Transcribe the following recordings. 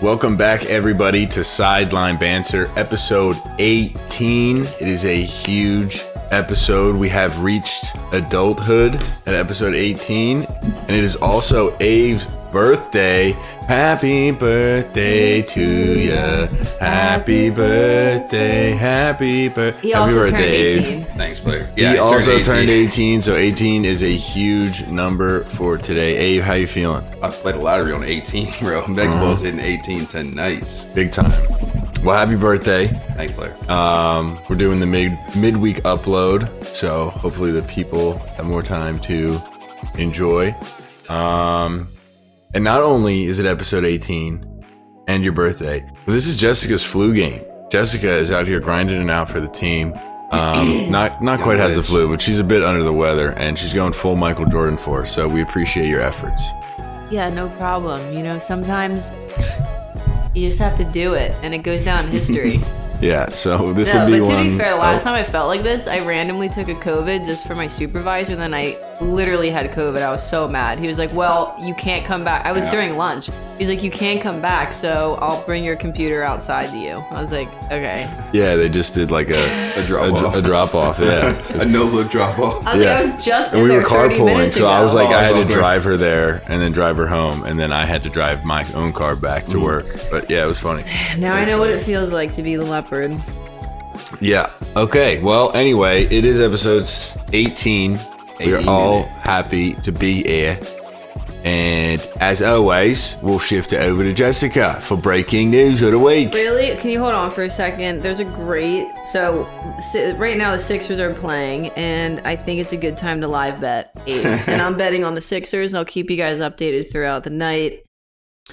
Welcome back, everybody, to Sideline Banter, episode 18. It is a huge episode. We have reached adulthood at episode 18, and it is also Abe's birthday. Happy birthday to ya. Happy birthday. Happy birthday. He also Happy birthday, turned 18. Abe. Thanks, player. Yeah, He also turned 18, so 18 is a huge number for today. Abe, how you feeling? I played a lottery on 18, bro. Mega Ball's hitting 18 tonight. Big time. Well, happy birthday. Thanks, player. We're doing the midweek upload, so hopefully the people have more time to enjoy. And not only is it episode 18 and your birthday, but this is Jessica's flu game. Jessica is out here grinding it out for the team. Not quite has the flu, but she's a bit under the weather, and she's going full Michael Jordan for us, so we appreciate your efforts. Yeah, no problem. You know, sometimes you just have to do it, and it goes down in history. Yeah, so this will be one. But to one. be fair, last time I felt like this, I randomly took a COVID just for my supervisor, and then I literally had COVID. I was so mad. He was like, well, you can't come back. I was during lunch. He's like, you can't come back, so I'll bring your computer outside to you. I was like, okay. Yeah, they just did like a drop off. Yeah, A no-look drop-off. I was like, I was just in and we there were 30 carpooling, minutes so ago. I was like, I had to okay. drive her there and then drive her home, and then I had to drive my own car back to work. But yeah, it was funny. Now I know what it feels like to be the leopard. Yeah. Okay. Well, anyway, it is episode 18. We're all happy to be here. And as always, we'll shift it over to Jessica for breaking news of the week. Really? Can you hold on for a second? There's a great... So, right now the Sixers are playing, and I think it's a good time to live bet 8. And I'm betting on the Sixers. I'll keep you guys updated throughout the night.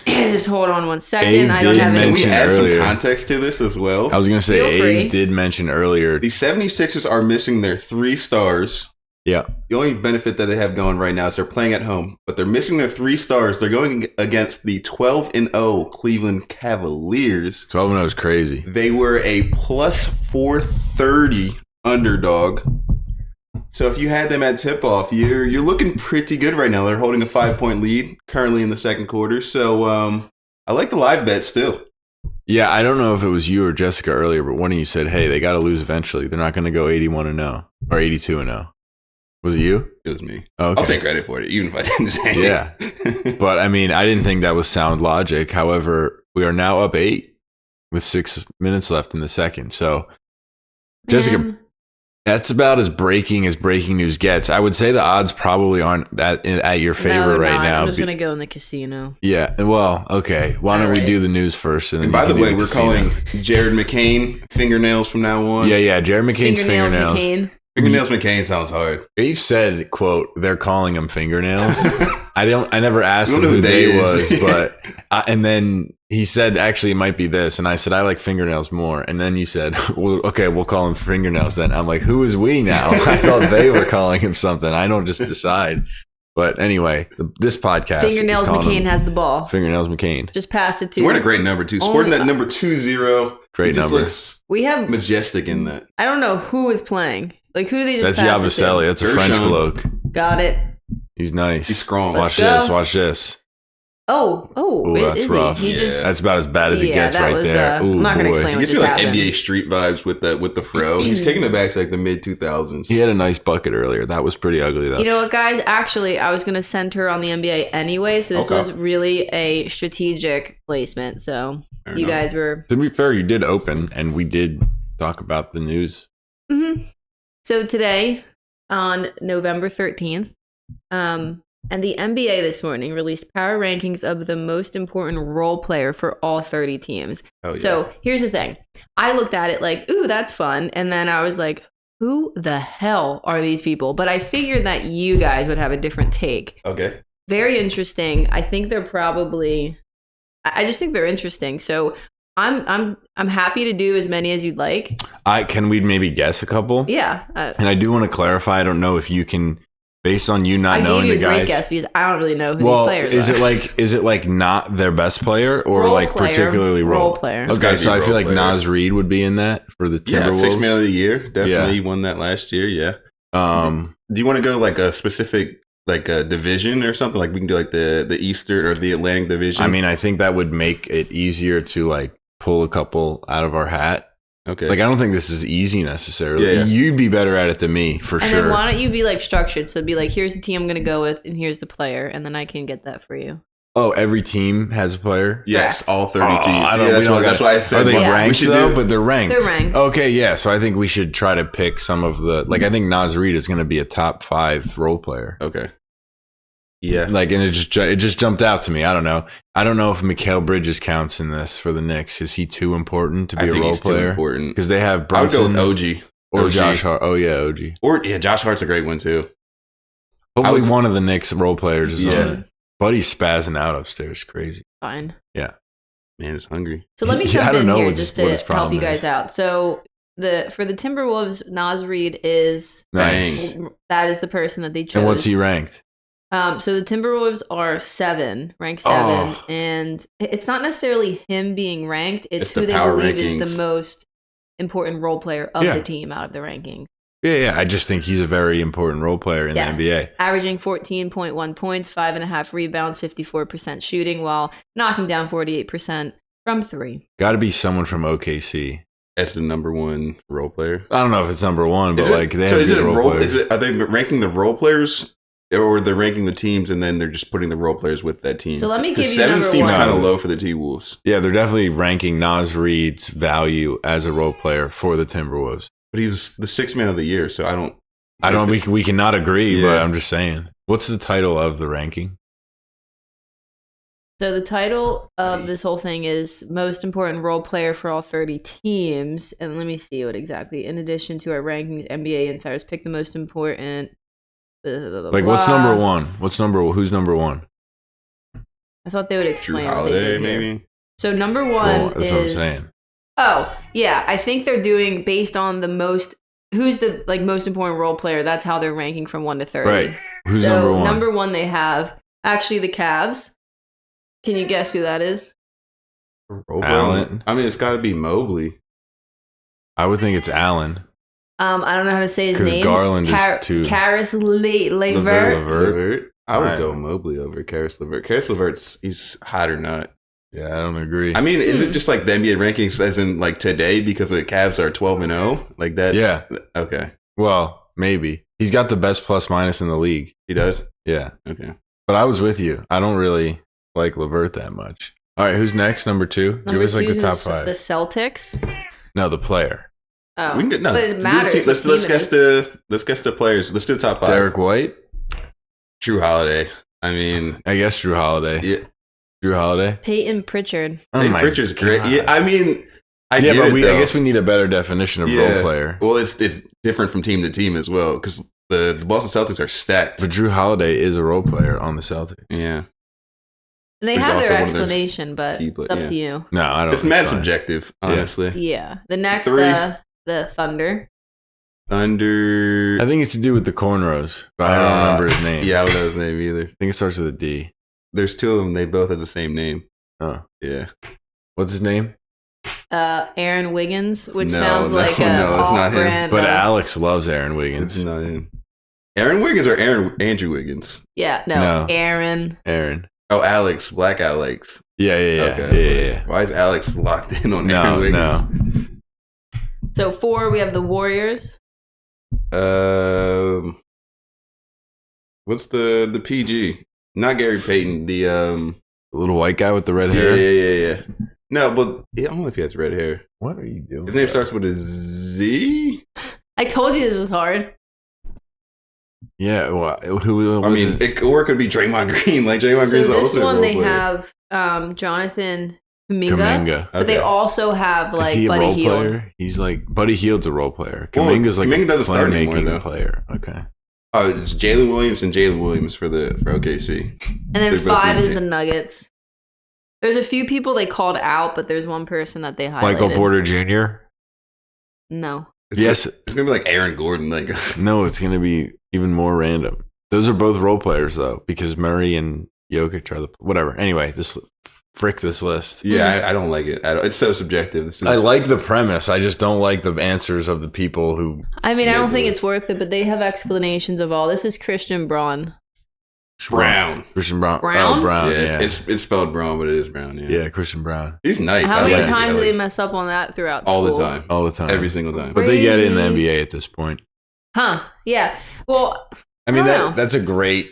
And just hold on one second. Abe I don't did have Can any... we mention add earlier. some context to this as well? I was going to say, Feel free. Abe did mention earlier. The 76ers are missing their 3 stars. Yeah. The only benefit that they have going right now is they're playing at home, but they're missing their 3 stars. They're going against the 12-0 Cleveland Cavaliers. 12-0 is crazy. They were a plus 430 underdog. So if you had them at tip-off, you're looking pretty good right now. They're holding a 5-point lead currently in the second quarter. So I like the live bet still. Yeah, I don't know if it was you or Jessica earlier, but one of you said, hey, they got to lose eventually. They're not going to go 81-0 or 82-0. Was it you? It was me. Okay. I'll take credit for it, even if I didn't say it. Yeah. But I mean, I didn't think that was sound logic. However, we are now up 8 with 6 minutes left in the second. So, Jessica, that's about as breaking news gets. I would say the odds probably aren't at your favor right now. I'm just going to go in the casino. Yeah. Well, okay. Why don't we do the news first? And then And by you the can do way, we're casino. calling Jared McCain fingernails from now on. Yeah. Jared McCain's fingernails. McCain. Fingernails McCain sounds hard. Dave said, quote, they're calling him fingernails. I never asked him know who who they they was, is. but and then he said, actually, it might be this. And I said, I like fingernails more. And then you said, well, okay, we'll call him fingernails then. I'm like, who is we now? I thought they were calling him something. I don't just decide. But anyway, this podcast Fingernails is calling McCain him has the ball. Fingernails McCain. Just pass it to... We're in a great number, too. Sporting that number 20. Great It just number. looks We have... majestic in that. I don't know who is playing. Like, who do they just That's pass it Yabusele. to? That's a French Gershon. bloke. Got it. He's nice. He's strong. Watch Let's go. this. Oh, Ooh, that's is rough. he? He Yeah. just... That's about as bad as it gets that right was, there. Ooh, I'm not going to boy. explain He what gives just me like happened. NBA Street vibes with the fro. He's taking it back to like the mid 2000s. He had a nice bucket earlier. That was pretty ugly, though. You know what, guys? Actually, I was going to send her on the NBA anyway, so this Okay. was really a strategic placement. So Fair you enough. guys were... To be fair, you did open, and we did talk about the news. Mm-hmm. So today, on November 13th, and the NBA this morning released power rankings of the most important role player for all 30 teams. Oh, yeah. So here's the thing. I looked at it like, ooh, that's fun. And then I was like, who the hell are these people? But I figured that you guys would have a different take. Okay. Very interesting. I think they're probably... I just think they're interesting. So I'm happy to do as many as you'd like. Can we maybe guess a couple? Yeah. And I do want to clarify. I don't know if you can, based on you not I knowing gave the you a great guys. guess because I don't really know who Well, these players are. is it like not their best player or Role like player. particularly Role player. It's Okay, gotta so be I feel role like player. Nas Reed would be in that for the Yeah, Timberwolves. $6 million a year. Definitely Yeah. won that last year. Yeah. Um, Do you want to go like a specific like a division or something? Like we can do like the Eastern or the Atlantic Division. I mean, I think that would make it easier to like pull a couple out of our hat. Okay. Like I don't think this is easy necessarily. Yeah. You'd be better at it than me for And sure. then why don't you be like structured? So it'd be like, here's the team I'm gonna go with, and here's the player, and then I can get that for you. Oh, every team has a player? Yes, Correct. all 30 teams. I Yeah, don't- that's why I said Are they Yeah. ranked should though? do- But they're ranked. They're ranked. Okay, yeah. So I think we should try to pick some of the like. I think Naz Reid is going to be a top 5 role player. Okay. Yeah. Like, and it just jumped out to me. I don't know. I don't know if Mikal Bridges counts in this for the Knicks. Is he too important to be I a think role he's too player? important. Because they have I would Brunson go with OG. or OG. Josh Hart. Oh yeah, OG. Or Josh Hart's a great one too. Hopefully was- one of the Knicks role players is Yeah. on it. Buddy's spazzing out upstairs. Crazy. Fine. Man, it's hungry. So let me Yeah, jump I don't in know here what just his to help problem you guys is. out. So for the Timberwolves, Naz Reid is Nice. that is the person that they chose. And what's he ranked? So the Timberwolves are ranked 7, Oh. and it's not necessarily him being ranked. It's It's who the they power believe rankings. is the most important role player of Yeah. the team out of the rankings. Yeah. I just think he's a very important role player in Yeah. the NBA. Averaging 14.1 points, 5.5 rebounds, 54% shooting, while knocking down 48% from 3. Got to be someone from OKC. As the number 1 role player. I don't know if it's number 1, but Is it- like they so have is it good a role role? players. Are they ranking the role players, or they're ranking the teams and then they're just putting the role players with that team? So let me give you 7 number seems one. kind of low for the T Wolves, Yeah, they're definitely ranking Naz Reid's value as a role player for the Timberwolves. but he was the 6th man of the year, so I don't. We cannot agree, but Yeah. I'm just saying. What's the title of the ranking? So the title of this whole thing is most important role player for all 30 teams. And let me see what exactly. In addition to our rankings, NBA insiders pick the most important. Blah, blah, blah, Like, what's blah. number 1? Who's number 1? I thought they would Drew explain what they Holiday, did here. maybe. So number 1 Well, that's is. what I'm saying. Oh yeah, I think they're doing based on the most. Who's the like most important role player? That's how they're ranking from 1 to 30. Right. Who's so number 1? Number 1 they have actually the Cavs. Can you guess who that is? Allen. I mean, it's got to be Mobley. I would think it's Allen. I don't know how to say his 'Cause name. Garland is too- Karis Levert. Levert. Levert. I would Alright. go Mobley over Karis Levert. Karis Levert's he's hot or not. Yeah, I don't agree. I mean, is it just like the NBA rankings as in like today because the Cavs are 12-0? Like that's Yeah. Okay, Well, maybe. He's got the best plus minus in the league. he does. Yeah. Okay, But I was with you. I don't really like Levert that much. All right, who's next? Number 2? Number Give us like 2 the top is 5. the Celtics. No, the player. Oh, we can get no. but it let's do matters. the team- what Let's team it guess is. the players. Let's do the top 5. Derek White? Drew Holiday. I mean, I guess Drew Holiday. yeah, Drew Holiday? Peyton Pritchard. Oh Nate my Pritchard's great. God. Yeah, I mean, I Yeah, get but it, I though. guess we need a better definition of role player. Well, it's different from team to team as well because the Boston Celtics are stacked. But Drew Holiday is a role player on the Celtics. Yeah, And they He's have also their one of their explanation, but key it's play- up yeah. to you. No, I don't. it's mad fine. subjective, honestly. Yeah. The next, 3. the Thunder. Under. I think it's to do with the cornrows, but I don't remember his name. Yeah, I don't know his name either. I think it starts with a D. There's 2 of them. They both have the same name. Oh. Yeah. What's his name? Aaron Wiggins, which No, sounds no, like no, a it's not him. off-brand. But Alex loves Aaron Wiggins. It's not him. Aaron Wiggins or Andrew Wiggins? Yeah, no, No. Aaron. Aaron. Oh, Alex. Black Alex. Yeah. Okay. Yeah. Why is Alex locked in on Aaron No, Wiggins? no. So 4, we have the Warriors. What's the PG? Not Gary Payton. The The little white guy with the red yeah, hair. yeah. No, but I don't know if he has red hair. What are you doing? His name starts with a Z. I told you this was hard. Yeah. Well, who? I mean, or it could be Draymond Green. Like Draymond So Green's this also a one role they player. have Jonathan Kuminga, Kaminga. but they Okay. also have Is like he a Buddy role Hield. player? He's like Buddy Hield's a role player. Well, Kaminga's like Kuminga a doesn't start anymore, playmaking though. player. Okay. Oh, it's Jalen Williams and Jalen Williams for OKC. And then They're both 5 is in the Nuggets. There's a few people they called out, but there's one person that they highlighted. Michael Porter Jr. No. Yes. It's gonna be like Aaron Gordon. Like No, it's gonna be even more random. Those are both role players though, because Murray and Jokic are the whatever. Anyway, this list. yeah, I don't like it. It's so subjective. This is, I like the premise. I just don't like the answers of the people who. I mean, I Yeah, don't think do it. it's worth it, but they have explanations of all. This is Christian Braun. Brown. Christian Brown. Brown? Oh, Brown. Yeah, Yeah, it's spelled Brown, but it is Brown. Yeah, yeah, Christian Brown. he's nice. How I many like it. times I do they like mess up on that throughout it. All the school? time, All the time. every single time. But they get it in the Crazy. NBA at this point. Huh. Yeah. Well, I mean, I don't know. that's a great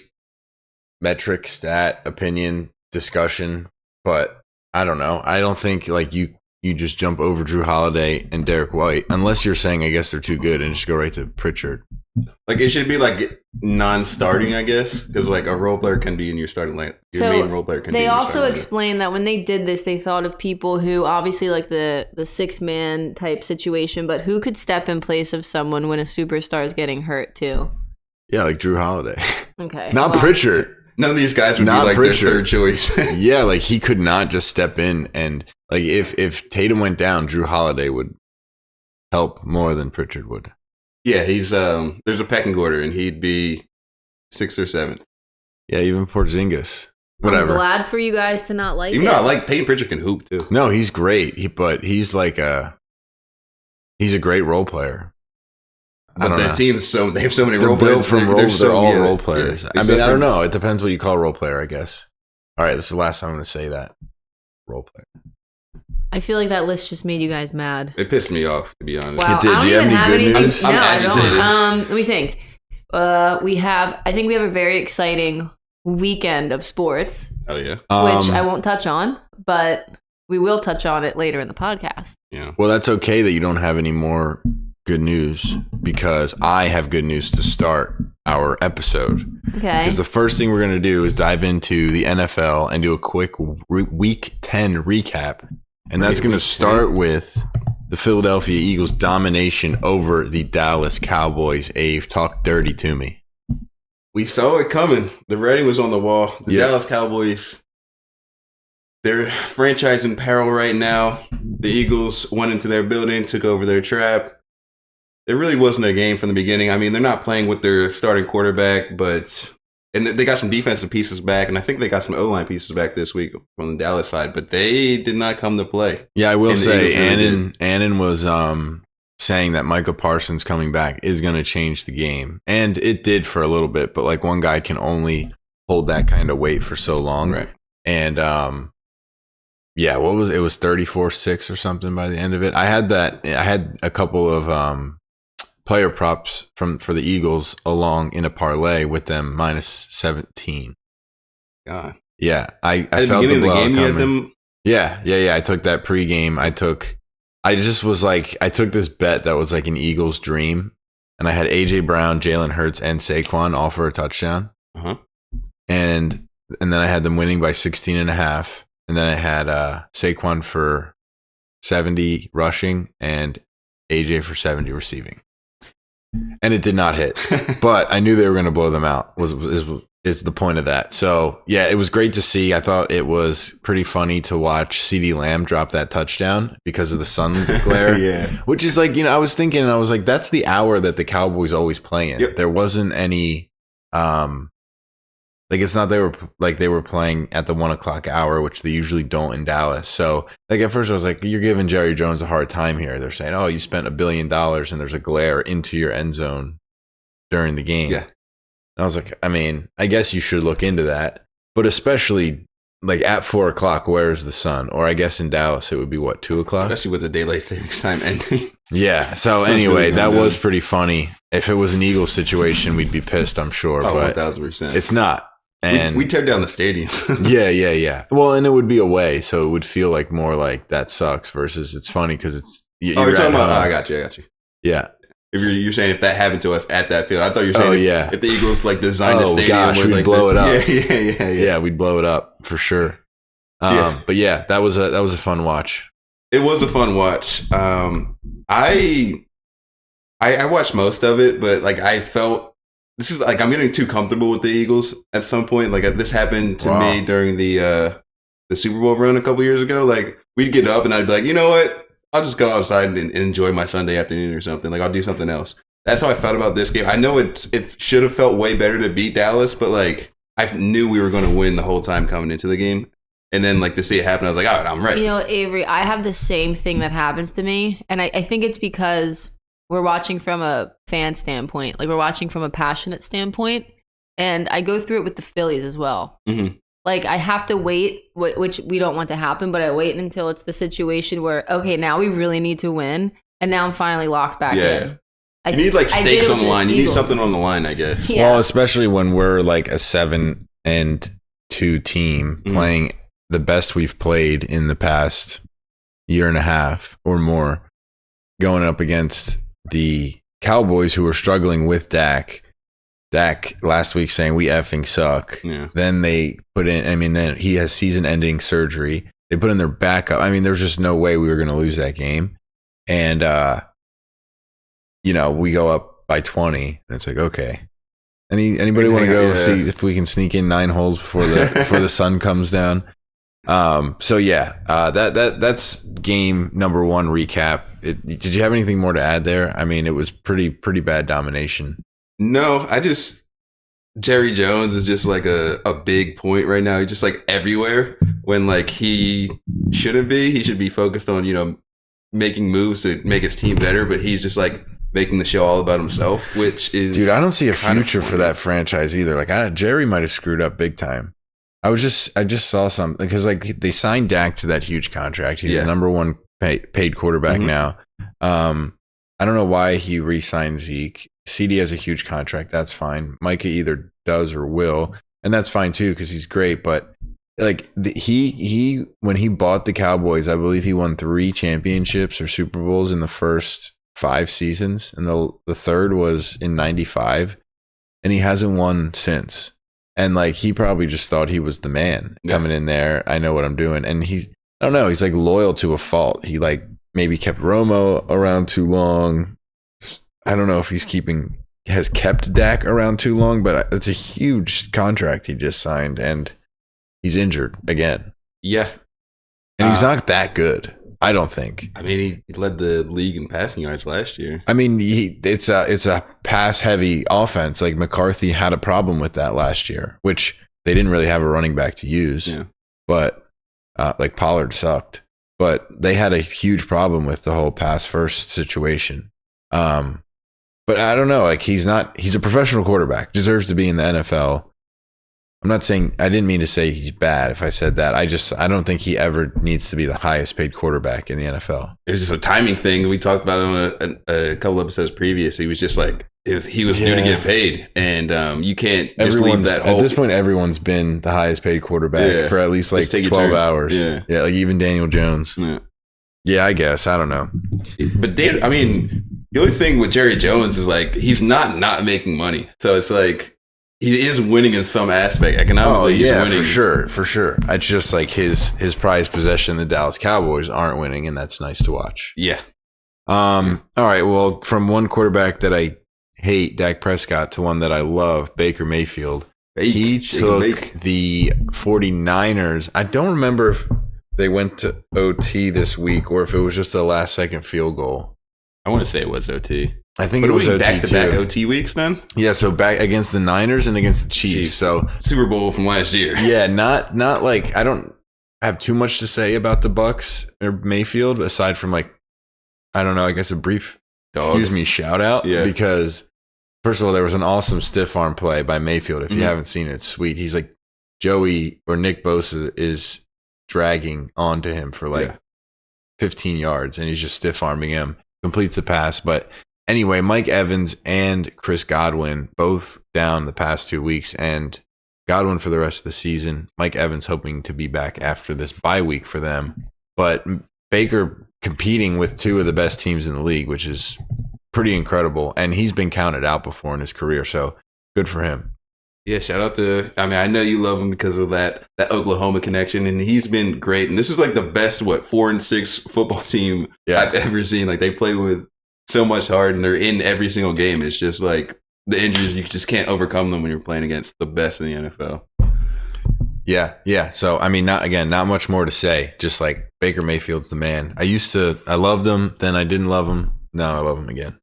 metric, stat, opinion, discussion. But I don't know. I don't think like you just jump over Drew Holiday and Derek White, unless you're saying I guess they're too good and just go right to Pritchard. Like it should be like non-starting, I guess, because like a role player can be in your starting line. Your main role player can be. They in your also starting explained that when they did this, they thought of people who obviously like the 6-man type situation, but who could step in place of someone when a superstar is getting hurt too. Yeah, like Drew Holiday. Okay. Not well, Pritchard. lineup. None of these guys would Not be like Pritchard. their third choice. Yeah, like he could not just step in and like if Tatum went down, Drew Holiday would help more than Pritchard would. Yeah, he's there's a pecking order, and he'd be 6th or 7th. Yeah, even Porzingis. I'm Whatever. glad for you guys to not like Even it. though I like Peyton Pritchard can hoop too. No, he's great. But he's like he's a great role player. I But don't that know. team is they have so many They're role built players. from roles. They're all role players. Yeah, I except mean, I don't for- know. It depends what you call a role player, I guess. All right, this is the last time I'm going to say that. Role player. I feel like that list just made you guys mad. It pissed me off, to be honest. Wow, It did. I don't Do you have even any have good anything. news? No, I'm I don't. agitated. Let me think. I think we have a very exciting weekend of sports, Oh yeah, which I won't touch on, but we will touch on it later in the podcast. yeah. Well, that's okay that you don't have any more good news because I have good news to start our episode. Okay. Because the first thing we're going to do is dive into the NFL and do a quick Week 10 recap. And that's going to start with the Philadelphia Eagles' domination over the Dallas Cowboys. Ave, talk dirty to me. We saw it coming. The writing was on the wall. The Yeah. Dallas Cowboys, they're franchise in peril right now. The Eagles went into their building, took over their trap. It really wasn't a game from the beginning. I mean, they're not playing with their starting quarterback, and they got some defensive pieces back, and I think they got some O-line pieces back this week from the Dallas side, but they did not come to play. Yeah, I will And the say, Eagles really Annan was saying that Micah Parsons coming back is going to change the game. And it did for a little bit, but like one guy can only hold that kind of weight for so long. Right. And yeah, what was it? It was 34-6 or something by the end of it. I had a couple of player props for the Eagles along in a parlay with them minus 17. God. Yeah, I At the felt beginning the of the blowout game, you had coming. them. Yeah. I took that pregame. I took this bet that was like an Eagles dream, and I had AJ Brown, Jalen Hurts, and Saquon all for a touchdown. Uh-huh. And then I had them winning by 16.5. And then I had Saquon for 70 rushing and AJ for 70 receiving. And it did not hit, but I knew they were going to blow them out. Is the point of that. So yeah, it was great to see. I thought it was pretty funny to watch CeeDee Lamb drop that touchdown because of the sun glare. Yeah. Which is like, I was thinking, and I was like, that's the hour that the Cowboys always play in. Yep. There wasn't any, like it's not they were playing at the 1 o'clock hour, which they usually don't in Dallas. So like at first I was like, you're giving Jerry Jones a hard time here. They're saying, oh, you spent $1 billion and there's a glare into your end zone during the game. Yeah. And I was like, I mean, I guess you should look into that, but especially like at 4 o'clock, where's the sun? Or I guess in Dallas, it would be what, 2 o'clock? Especially with the daylight savings time ending. Yeah. So Sounds anyway, really that good. was pretty funny. If it was an Eagles situation, we'd be pissed, I'm sure, Oh, but 1,000%. it's not. And we tear down the stadium. yeah. Well, and it would be away, so it would feel like more like that sucks versus it's funny because it's. You're talking about. I got you. Yeah. If you're saying if that happened to us at that field, I thought you were saying if the Eagles like designed a stadium gosh, with we'd like blow it up. Yeah. We'd blow it up for sure. Yeah. But yeah, that was a fun watch. It was a fun watch. I watched most of it, but like I felt this is like I'm getting too comfortable with the Eagles at some point. Like this happened to me during the Super Bowl run a couple years ago. Like we'd get up and I'd be like, you know what? I'll just go outside and enjoy my Sunday afternoon or something. Like I'll do something else. That's how I felt about this game. I know it should have felt way better to beat Dallas, but like I knew we were going to win the whole time coming into the game. And then like to see it happen, I was like, all right, I'm ready. Avery, I have the same thing that happens to me. And I think it's because we're watching from a fan standpoint. Like we're watching from a passionate standpoint. And I go through it with the Phillies as well. Mm-hmm. Like, I have to wait, which we don't want to happen, but I wait until it's the situation where, okay, now we really need to win. And now I'm finally locked back in. You need like stakes on the line. You need something on the line, I guess. Yeah. Well, especially when we're like a 7-2 team playing the best we've played in the past year and a half or more, going up against the Cowboys who are struggling with Dak. Dak last week saying we effing suck. Yeah. Then they put in, then he has season-ending surgery. They put in their backup. There's just no way we were going to lose that game. And, we go up by 20, and it's like, okay. Anybody want to go see if we can sneak in 9 holes before the sun comes down? That's game number 1 recap. Did you have anything more to add there? It was pretty bad domination. No, Jerry Jones is just like a big point right now. He's just like everywhere when like he shouldn't be. He should be focused on, making moves to make his team better, but he's just like making the show all about himself, which is... Dude, I don't see a future for that franchise either. Like, Jerry might have screwed up big time. I just saw something because like they signed Dak to that huge contract. He's the number 1 paid quarterback now. I don't know why he re-signed Zeke. CD has a huge contract. That's fine. Micah either does or will, and that's fine too because he's great. But like he when he bought the Cowboys, I believe he won 3 championships or Super Bowls in the first 5 seasons, and the third was in '95, and he hasn't won since. And like he probably just thought he was the man coming in there. I know what I'm doing, and I don't know. He's like loyal to a fault. He like maybe kept Romo around too long. I don't know if has kept Dak around too long, but it's a huge contract he just signed, and he's injured again. Yeah. And he's not that good, I don't think. He led the league in passing yards last year. It's a pass-heavy offense. Like McCarthy had a problem with that last year, which they didn't really have a running back to use. Yeah. But like Pollard sucked. But they had a huge problem with the whole pass-first situation. But I don't know. Like he's a professional quarterback, deserves to be in the NFL. I'm not saying, I didn't mean to say he's bad if I said that. I don't think he ever needs to be the highest paid quarterback in the NFL. It was just a timing thing. We talked about it on a couple episodes previous. He was just like, he was due to get paid, and you can't just leave that whole... At this point, everyone's been the highest paid quarterback for at least like 12 hours. Yeah, like even Daniel Jones. Yeah, I guess. I don't know. But the only thing with Jerry Jones is like, he's not making money. So it's like, he is winning in some aspect. Economically, he's winning. For sure. It's just like his prized possession, the Dallas Cowboys, aren't winning, and that's nice to watch. Yeah. All right. Well, from one quarterback that I hate, Dak Prescott, to one that I love, Baker Mayfield. He took the 49ers. I don't remember if they went to OT this week or if it was just a last-second field goal. I want to say it was OT. I think it was OT back-to-back OT weeks then? Yeah, so back against the Niners and against the Chiefs. So Super Bowl from last year. Yeah, not like, I don't have too much to say about the Bucks or Mayfield aside from like, I don't know, I guess a brief shout out. Yeah. Because first of all, there was an awesome stiff arm play by Mayfield. If you haven't seen it, it's sweet. He's like, Joey or Nick Bosa is dragging onto him for like 15 yards and he's just stiff arming him, completes the pass. But anyway, Mike Evans and Chris Godwin both down the past 2 weeks, and Godwin for the rest of the season. Mike Evans hoping to be back after this bye week for them. But Baker competing with 2 of the best teams in the league, which is pretty incredible. And he's been counted out before in his career, so good for him. Yeah, shout out to, I know you love him because of that Oklahoma connection, and he's been great. And this is like the best, 4-6 football team I've ever seen. Like, they play with so much heart, and they're in every single game. It's just like the injuries, you just can't overcome them when you're playing against the best in the NFL. Yeah. So, not much more to say. Just like Baker Mayfield's the man. I loved him, then I didn't love him. Now I love him again.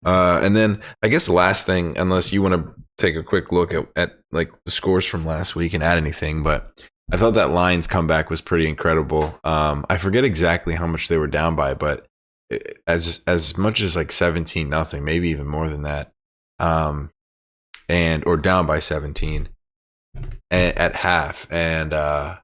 And then I guess the last thing, unless you want to take a quick look at like the scores from last week and add anything, but I thought that Lions comeback was pretty incredible. I forget exactly how much they were down by, but as much as like 17-0, maybe even more than that. or down by 17 at half. And I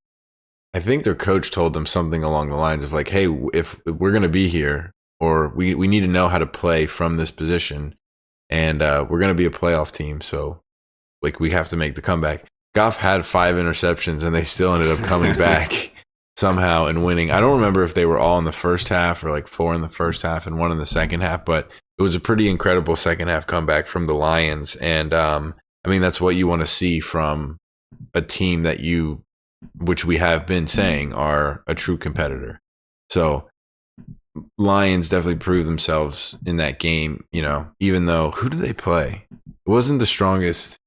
think their coach told them something along the lines of like, hey, if we're going to be here, or we need to know how to play from this position, and we're going to be a playoff team, so like we have to make the comeback. Goff had 5 interceptions, and they still ended up coming back somehow and winning. I don't remember if they were all in the first half or like 4 in the first half and 1 in the second half, but it was a pretty incredible second half comeback from the Lions. And I mean, that's what you want to see from a team that which we have been saying are a true competitor. So Lions definitely proved themselves in that game, even though, who did they play? It wasn't the strongest.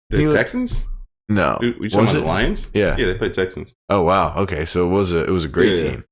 The Texans? No. We talking about the Lions? Yeah. Yeah, they played Texans. Oh, wow. Okay, so it was a great team.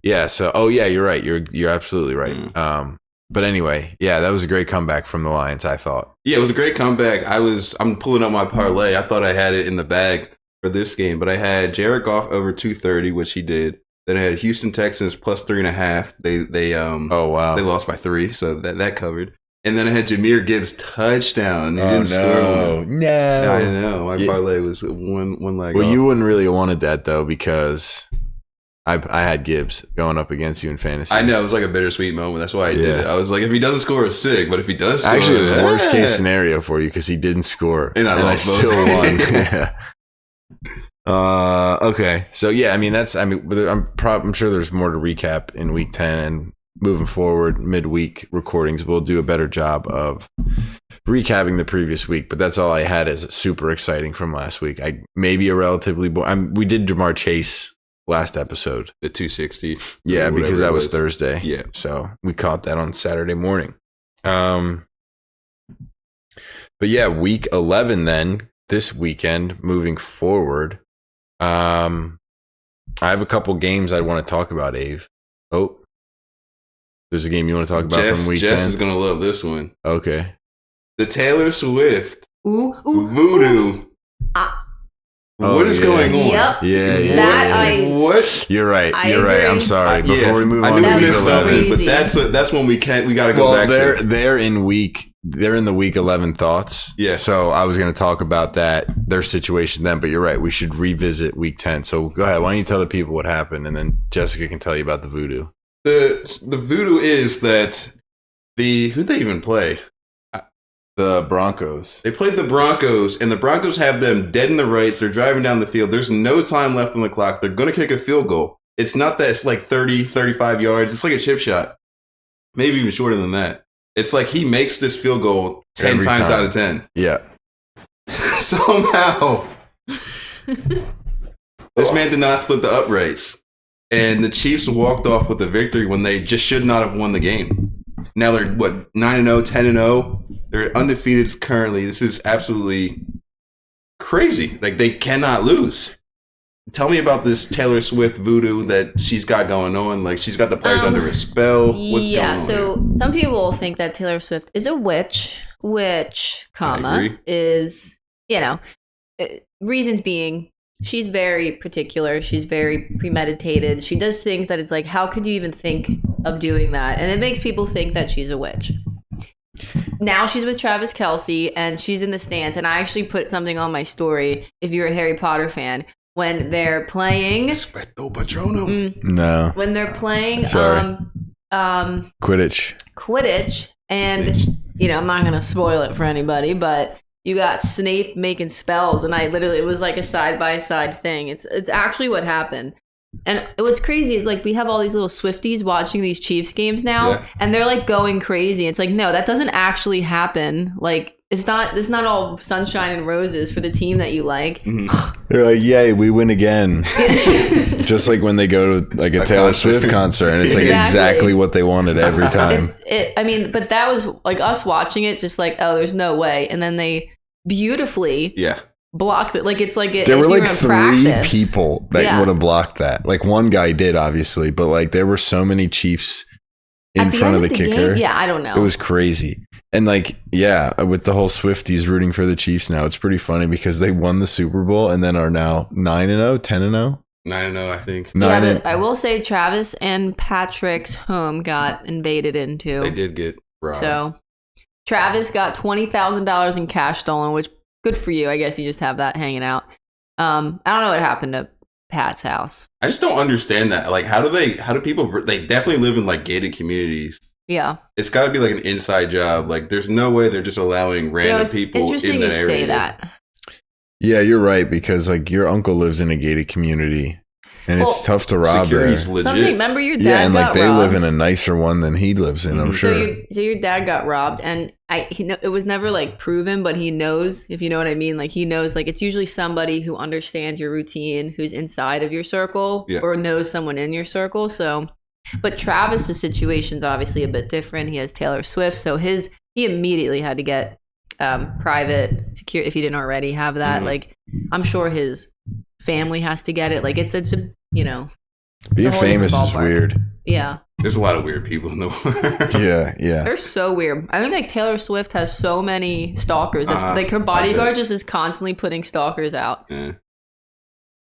Yeah, so you're right. You're absolutely right. But anyway, yeah, that was a great comeback from the Lions, I thought. Yeah, it was a great comeback. I'm pulling up my parlay. I thought I had it in the bag for this game, but I had Jared Goff over 230, which he did. Then I had Houston Texans plus 3.5. They oh wow, they lost by 3, so that covered. And then I had Jahmyr Gibbs touchdown. He didn't score. No, I know. My parlay was one leg. Well, off. you wouldn't really have wanted that though, because I had Gibbs going up against you in fantasy. I know, it was like a bittersweet moment. That's why I did it. I was like, if he doesn't score, it's sick. But if he does score, actually, it was the worst case scenario for you because he didn't score, and I still won. Okay, so yeah, I'm sure there's more to recap in week 10 and moving forward midweek recordings. We'll do a better job of recapping the previous week, but that's all I had as super exciting from last week. Maybe a relatively we did Jamar Chase last episode, the 260. Yeah, because that was Thursday. Yeah, so we caught that on Saturday morning. But yeah, week 11 then this weekend moving forward. I have a couple games I want to talk about, Ave. Oh, there's a game you want to talk about from week 10? Jess is going to love this one. Okay. The Taylor Swift voodoo. What is going on? Yep. Yeah. What? You're right. I You're right. agree. I'm sorry. Before we move I on knew to we week missed 11. something, but that's when we got to go back to. They're in the week 11 thoughts. Yeah. So I was going to talk about their situation then, but you're right. We should revisit week 10. So go ahead. Why don't you tell the people what happened, and then Jessica can tell you about the voodoo. The voodoo is that who'd they even play? The Broncos. They played the Broncos, and the Broncos have them dead in the rights. They're driving down the field. There's no time left on the clock. They're going to kick a field goal. It's not that it's like 30, 35 yards. It's like a chip shot. Maybe even shorter than that. It's like he makes this field goal 10 times out of 10. Yeah. Somehow. This man did not split the uprights. And the Chiefs walked off with a victory when they just should not have won the game. Now they're, 9-0, 10-0. They're undefeated currently. This is absolutely crazy. Like, they cannot lose. Tell me about this Taylor Swift voodoo that she's got going on. Like, she's got the players under a spell. What's going on? So some people think that Taylor Swift is a witch, is, reasons being, she's very particular. She's very premeditated. She does things that it's like, how could you even think of doing that? And it makes people think that she's a witch. Now she's with Travis Kelce, and she's in the stands. And I actually put something on my story, if you're a Harry Potter fan, when they're playing Expecto Patronum. No. When they're playing Quidditch, and I'm not gonna spoil it for anybody, but you got Snape making spells, and it was like a side-by-side thing. It's actually what happened. And what's crazy is, like, we have all these little Swifties watching these Chiefs games now, and they're, like, going crazy. It's like, no, that doesn't actually happen. Like, it's not all sunshine and roses for the team that you like. Mm-hmm. They're like, yay, we win again. Just like when they go to, like, a Taylor Swift concert, and it's, like, exactly what they wanted every time. But that was, like, us watching it, just like, oh, there's no way. And then they beautifully blocked it. Like, it's like there were like 3 practice. people that would have blocked that. Like, one guy did, obviously, but like there were so many Chiefs in front of the kicker. Game? Yeah, I don't know. It was crazy. And like, with the whole Swifties rooting for the Chiefs now, it's pretty funny because they won the Super Bowl and then are now 9-0, 10-0. 9-0, I think. But I will say Travis and Patrick's home got invaded into. They did get robbed. So Travis got $20,000 in cash stolen, which good for you. I guess you just have that hanging out. I don't know what happened to Pat's house. I just don't understand that. Like, how do people, they definitely live in like gated communities. Yeah. It's got to be like an inside job. Like, there's no way they're just allowing random people in that area. Interesting you say that. Yeah, you're right, because like your uncle lives in a gated community. And it's tough to rob there. Legit. Remember your dad yeah, and like got they robbed. live in a nicer one than he lives in, I'm sure. So your dad got robbed, and it was never like proven, but he knows, if you know what I mean. Like he knows, like it's usually somebody who understands your routine, who's inside of your circle, or knows someone in your circle. So, but Travis's situation's obviously a bit different. He has Taylor Swift, so he immediately had to get private security if he didn't already have that. Like I'm sure his family has to get it. Like it's a being famous is weird. Yeah, there's a lot of weird people in the world. yeah they're so weird. I think like Taylor Swift has so many stalkers that like her bodyguard just is constantly putting stalkers out.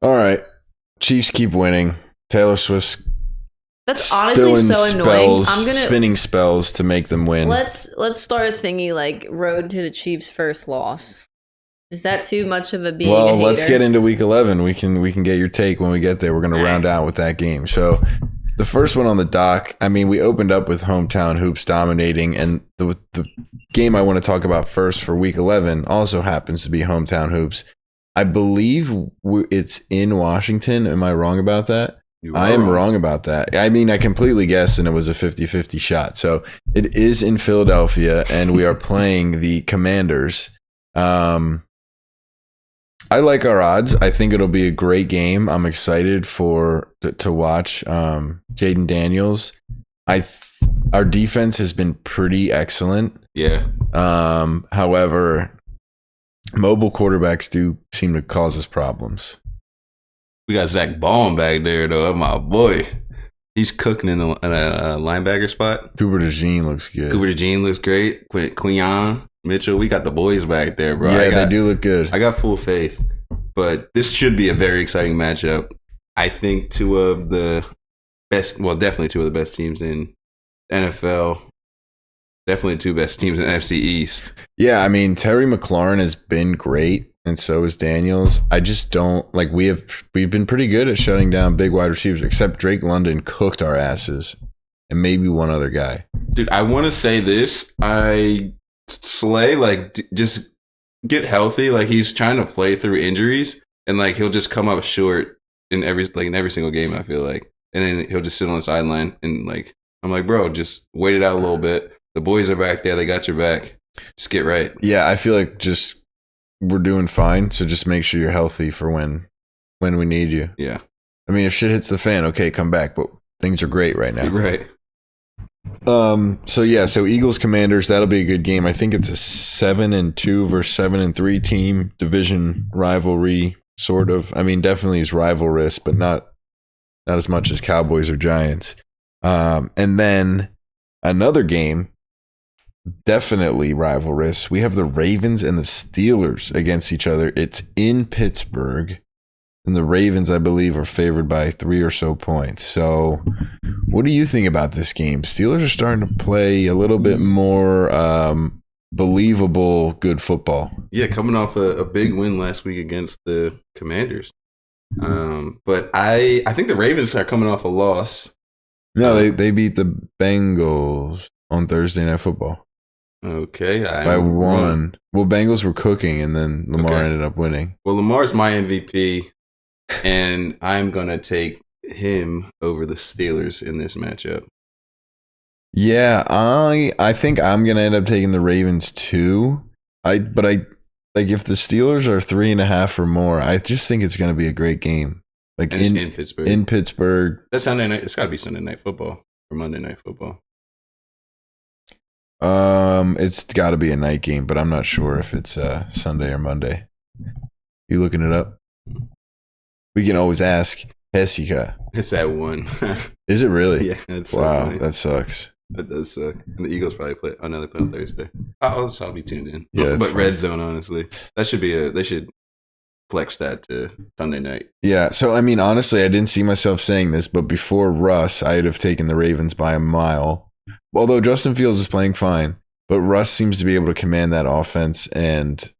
All right, Chiefs keep winning. Taylor Swift's that's honestly so annoying. I'm gonna spinning spells to make them win. Let's start a thingy like road to the Chiefs' first loss. Is that too much of a being a hater? Let's get into week 11. We can get your take when we get there. We're going to round out with that game. So the first one on the dock, I mean, we opened up with hometown hoops dominating, and the game I want to talk about first for week 11 also happens to be hometown hoops. I believe it's in Washington. Am I wrong about that? I am wrong about that. I mean, I completely guessed, and it was a 50-50 shot. So it is in Philadelphia, and we are playing the Commanders. I like our odds. I think it'll be a great game. I'm excited to watch Jaden Daniels. Our defense has been pretty excellent. Yeah. However, mobile quarterbacks do seem to cause us problems. We got Zach Baum back there, though. My boy. He's cooking in a linebacker spot. Cooper DeJean looks good. Cooper DeJean looks great. Quinyon Mitchell. We got the boys back there, bro. Yeah, they do look good. I got full faith. But this should be a very exciting matchup. I think two of the best, well, definitely two of the best teams in NFL. Definitely two best teams in NFC East. Yeah, I mean, Terry McLaurin has been great, and so is Daniels. I just don't like we've been pretty good at shutting down big wide receivers, except Drake London cooked our asses, and maybe one other guy. Dude, I want to say this. Slay, like, just get healthy. Like, he's trying to play through injuries, and like he'll just come up short in every single game, I feel like. And then he'll just sit on the sideline, and like I'm like, bro, just wait it out a little bit. The boys are back there. They got your back. Just get right. Yeah, I feel like we're doing fine. So just make sure you're healthy for when we need you. Yeah. I mean, if shit hits the fan, okay, come back. But things are great right now. Right. So Eagles Commanders, that'll be a good game. I think it's a 7-2 versus 7-3 team division rivalry, sort of. I mean, definitely is rivalrous, but not as much as Cowboys or Giants. And then another game, definitely rivalrous. We have the Ravens and the Steelers against each other. It's in Pittsburgh, and the Ravens, I believe, are favored by 3 or so points. So what do you think about this game? Steelers are starting to play a little bit more believable good football. Yeah, coming off a big win last week against the Commanders. But I think the Ravens are coming off a loss. No, they beat the Bengals on Thursday Night Football. Okay. By 1. Well, Bengals were cooking, and then Lamar ended up winning. Well, Lamar's my MVP, and I'm going to take him over the Steelers in this matchup. Yeah, I think I'm going to end up taking the Ravens too. But if the Steelers are 3.5 or more, I just think it's going to be a great game. Like in Pittsburgh. In Pittsburgh. That's Sunday night. It's got to be Sunday Night Football or Monday Night Football. It's got to be a night game, but I'm not sure if it's Sunday or Monday. You looking it up? We can always ask Jessica. It's at 1. Is it really? Yeah. That's wow, so that sucks. That does suck. And the Eagles probably play on Thursday. I'll be tuned in. Yeah, but Red Zone, honestly, that should be they should flex that to Sunday night. Yeah. So I mean, honestly, I didn't see myself saying this, but before Russ, I'd have taken the Ravens by a mile. Although Justin Fields is playing fine. But Russ seems to be able to command that offense, and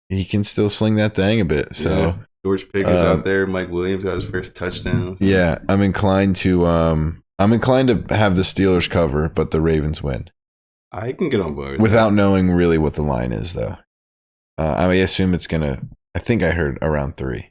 he can still sling that thing a bit. So yeah. George Pickens out there. Mike Williams got his first touchdown. So. Yeah, I'm inclined to have the Steelers cover, but the Ravens win. I can get on board without knowing really what the line is, though. I assume it's gonna. I think I heard around 3.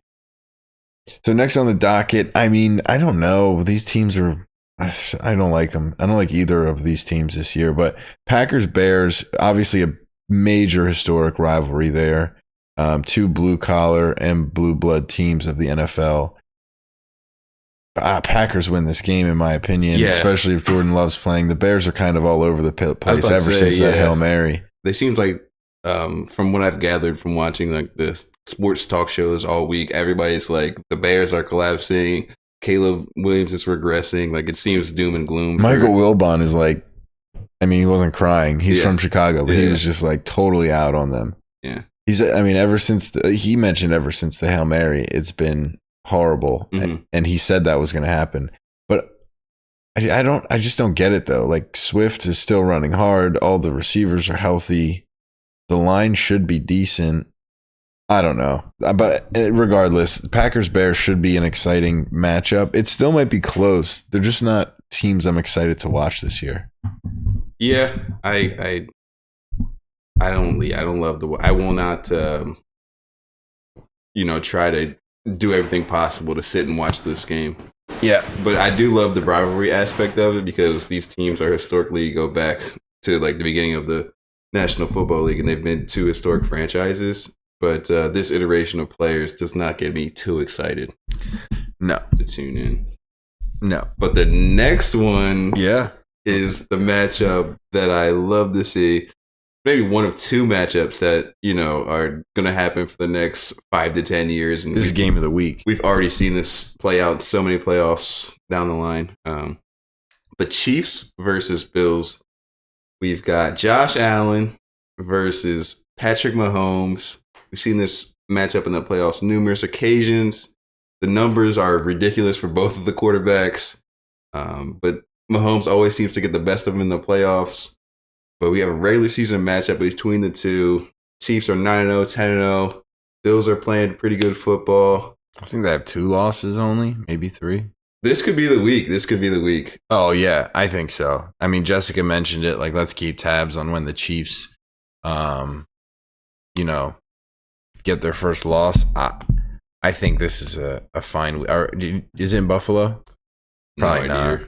So next on the docket, I mean, I don't know. These teams are. I don't like them. I don't like either of these teams this year. But Packers Bears, obviously a major historic rivalry there. 2 blue collar and blue blood teams of the NFL. Packers win this game, in my opinion, especially if Jordan Love's playing. The Bears are kind of all over the place ever since that Hail Mary. They seem like, from what I've gathered from watching like the sports talk shows all week, everybody's like, the Bears are collapsing. Caleb Williams is regressing. Like, it seems doom and gloom. Michael Wilbon is like, I mean, he wasn't crying. He's from Chicago, but he was just like totally out on them. Yeah. Ever since he mentioned ever since the Hail Mary, it's been horrible. Mm-hmm. And he said that was going to happen. But I just don't get it though. Like, Swift is still running hard. All the receivers are healthy. The line should be decent. I don't know. But regardless, Packers Bears should be an exciting matchup. It still might be close. They're just not teams I'm excited to watch this year. Yeah, I don't love I will not try to do everything possible to sit and watch this game. Yeah, but I do love the rivalry aspect of it because these teams are historically go back to like the beginning of the National Football League, and they've been 2 historic franchises. But this iteration of players does not get me too excited. No, to tune in. No, but the next one, is the matchup that I love to see. Maybe one of 2 matchups that are going to happen for the next 5 to 10 years. And this is game of the week. We've already seen this play out so many playoffs down the line. The Chiefs versus Bills. We've got Josh Allen versus Patrick Mahomes. We've seen this matchup in the playoffs numerous occasions. The numbers are ridiculous for both of the quarterbacks, but Mahomes always seems to get the best of them in the playoffs. But we have a regular season matchup between the two. Chiefs are 9-0, 10-0. Bills are playing pretty good football. I think they have 2 losses only, maybe 3. This could be the week. Oh, yeah, I think so. I mean, Jessica mentioned it. Like, let's keep tabs on when the Chiefs, get their first loss. I think this is a fine. Is it in Buffalo? Probably not.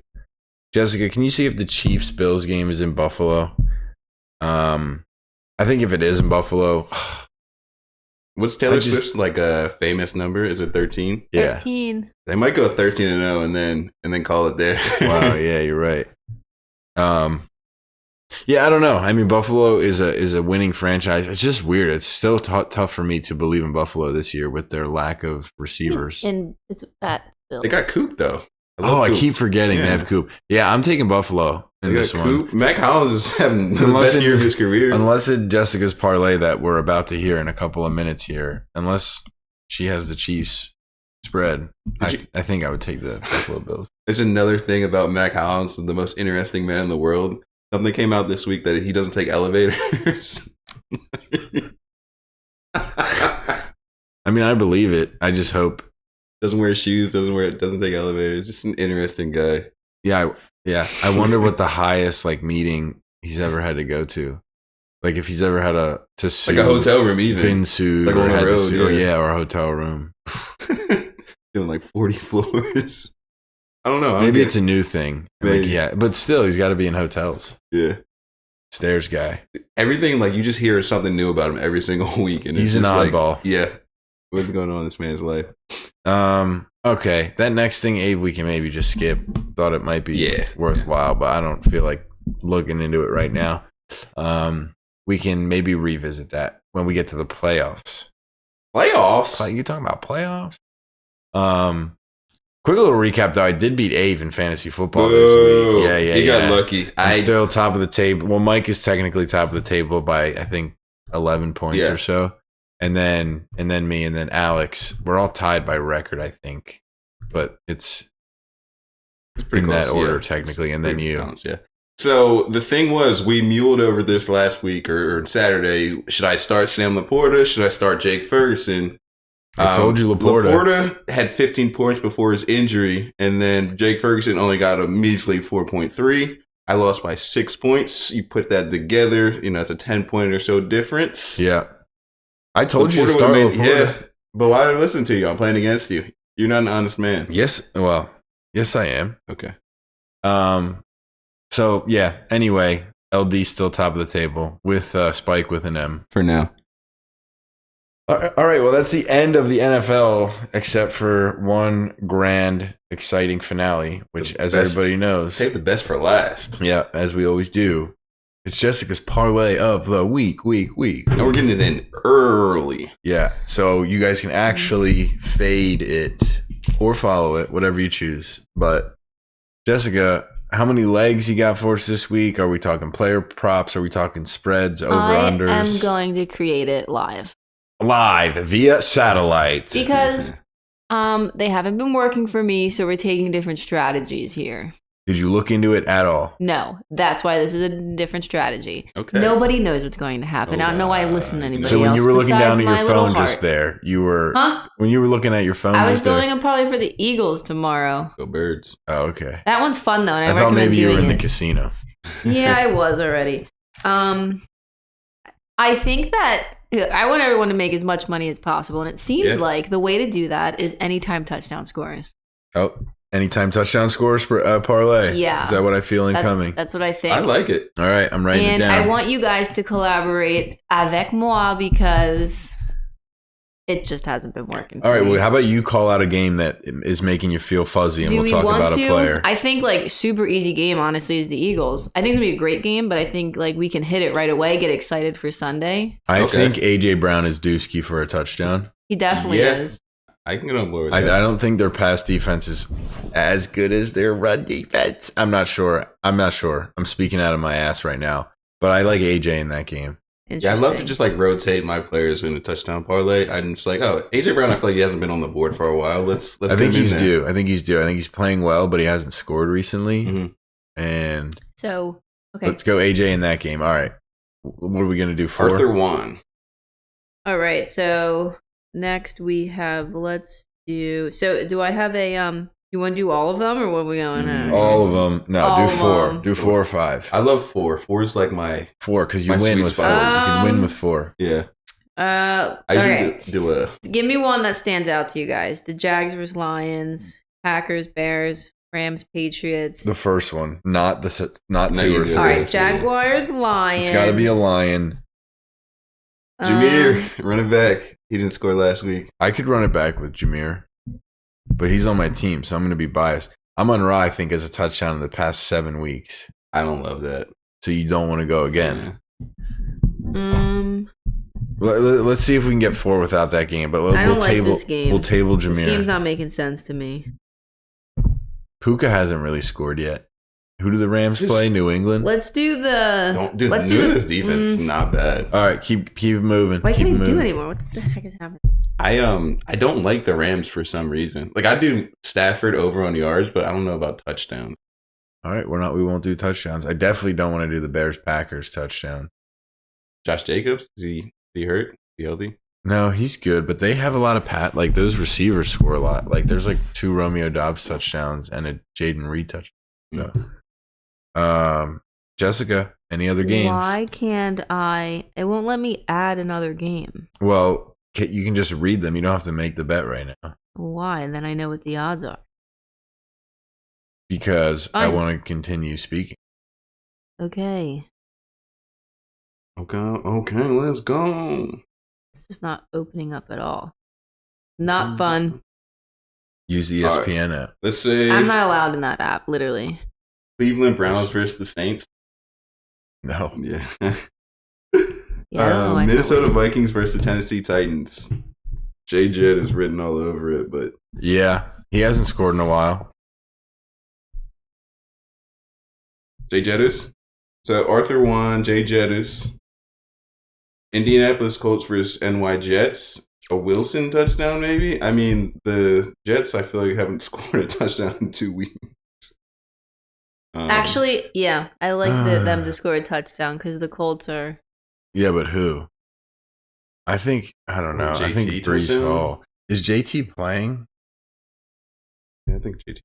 Jessica, can you see if the Chiefs-Bills game is in Buffalo? I think if it is in Buffalo, what's Taylor Swift's like a famous number? Is it 13? Yeah, 13. They might go 13-0 and then call it there. Wow, yeah, you're right. Yeah, I don't know. I mean, Buffalo is a winning franchise. It's just weird. It's still tough for me to believe in Buffalo this year with their lack of receivers. It's at Bills. They got Coop though. I keep forgetting they have Coop. Yeah, I'm taking Buffalo in this one. Coop. Mac Hollins is having the best year of his career. Unless it's Jessica's parlay that we're about to hear in a couple of minutes here. Unless she has the Chiefs spread. I think I would take the Buffalo Bills. There's another thing about Mac Hollins, the most interesting man in the world. Something came out this week that he doesn't take elevators. I mean, I believe it. I just hope. Doesn't wear shoes, doesn't take elevators. Just an interesting guy. Yeah. I wonder what the highest meeting he's ever had to go to. Like if he's ever had to sue, like a hotel room, even been sued, like or on the had road, to sue, or a hotel room. Doing like 40 floors. I don't know. Maybe it's a new thing. Maybe. But still, he's got to be in hotels. Yeah. Stairs guy. Everything, you just hear something new about him every single week. And he's it's an oddball. What's going on in this man's life? Okay. That next thing, Abe, we can maybe just skip. Thought it might be worthwhile, but I don't feel like looking into it right now. We can maybe revisit that when we get to the playoffs. Playoffs? You talking about playoffs? Quick little recap, though. I did beat Ave in fantasy football this week. Yeah. You got lucky. I'm still top of the table. Well, Mike is technically top of the table by, I think, 11 points or so. And then me, and then Alex. We're all tied by record, I think. But it's pretty in close, that order, technically. And then you. Counts, So the thing was, we muled over this last week or Saturday. Should I start Sam Laporta? Should I start Jake Ferguson? I told you Laporta. Laporta had 15 points before his injury, and then Jake Ferguson only got a measly 4.3. I lost by 6 points. You put that together, it's a 10-point or so difference. Yeah. I told Laporta you to start Laporta. Yeah, but why did I listen to you? I'm playing against you. You're not an honest man. Yes. Well, yes, I am. Okay. So, yeah. Anyway, LD still top of the table with Spike with an M. For now. All right. Well, that's the end of the NFL, except for one grand, exciting finale, which, as everybody knows, save the best for last. Yeah, as we always do. It's Jessica's parlay of the week. And we're getting it in early. Yeah. So you guys can actually fade it or follow it, whatever you choose. But Jessica, how many legs you got for us this week? Are we talking player props? Are we talking spreads, over-unders? I am going to create it live. Live via satellite. Because they haven't been working for me, so we're taking different strategies here. Did you look into it at all? No. That's why this is a different strategy. Okay. Nobody knows what's going to happen. I don't know why I listen to anybody else. So when you were looking down at your phone heart. just there, you were... Huh? When you were looking at your phone I was just there... building a parlay for the Eagles tomorrow. Go Birds. Oh, okay. That one's fun, though, and I thought recommend maybe you were in doing the casino. Yeah, I was already. I think that I want everyone to make as much money as possible, and it seems like the way to do that is anytime touchdown scores. Oh, anytime touchdown scores for parlay. Yeah. Is that what I feel incoming? That's what I think. I like it. All right, I'm writing it down. And I want you guys to collaborate avec moi because it just hasn't been working. All right, well, how about you call out a game that is making you feel fuzzy, and we'll talk about a player. I think super easy game, honestly, is the Eagles. I think it's gonna be a great game, but I think we can hit it right away, get excited for Sunday. I think AJ Brown is due-ski for a touchdown. He definitely is. I can get on board with that. I don't think their pass defense is as good as their run defense. I'm not sure. I'm speaking out of my ass right now, but I like AJ in that game. Yeah, I love to just rotate my players in a touchdown parlay. I'm just AJ Brown, I feel like he hasn't been on the board for a while. Let's I think he's due. I think he's playing well, but he hasn't scored recently. Mm-hmm. And so, okay. Let's go AJ in that game. All right. What are we going to do for Arthur Juan? All right. So next we have, do I have a, you want to do all of them, or what are we going to? All of them. No, do four. Do 4 or 5. I love 4. 4 is like my 4 because you win with 4. You can win with 4. Yeah. I usually do a. Give me one that stands out to you guys. The Jags versus Lions, Packers, Bears, Rams, Patriots. The first one, not 2 or 3. All right, Jaguars, Lions. It's got to be a Lion. Jameer, running back. He didn't score last week. I could run it back with Jameer, but he's on my team, so I'm going to be biased. Amon-Ra, I think, has a touchdown in the past 7 weeks. I don't love that. So you don't want to go again. Yeah. Let's see if we can get 4 without that game. But we'll table this game. We'll table Jameer. This game's not making sense to me. Puka hasn't really scored yet. Who do the Rams play? New England. Let's do the. New England's defense is not bad. All right, keep moving. Why can't he do anymore? What the heck is happening? I don't like the Rams for some reason. I do Stafford over on yards, but I don't know about touchdowns. All right, we won't do touchdowns. I definitely don't want to do the Bears Packers touchdown. Josh Jacobs, is he hurt? Is he healthy? No, he's good, but they have a lot of those receivers score a lot. There's 2 Romeo Doubs touchdowns and a Jaden Reed touchdown. Jessica, any other games? Why can't I? It won't let me add another game. Well, you can just read them. You don't have to make the bet right now. Why? Then I know what the odds are. Because I want to continue speaking. Okay. Okay, let's go. It's just not opening up at all. Not fun. Use ESPN app. Let's say I'm not allowed in that app, literally. Cleveland Browns versus the Saints. No. Yeah. Yeah. Minnesota Vikings versus Tennessee Titans. Jay Jett is written all over it, but yeah, he hasn't scored in a while. Jay Jettis. So Arthur won. Jay Jettis. Indianapolis Colts versus NY Jets. A Wilson touchdown, maybe? I mean, the Jets, I feel like, haven't scored a touchdown in 2 weeks. Actually, yeah, I like them to score a touchdown because the Colts are. Yeah, but who? I don't know. I think Brees touchdown? Hall. Is JT playing? Yeah, I think JT.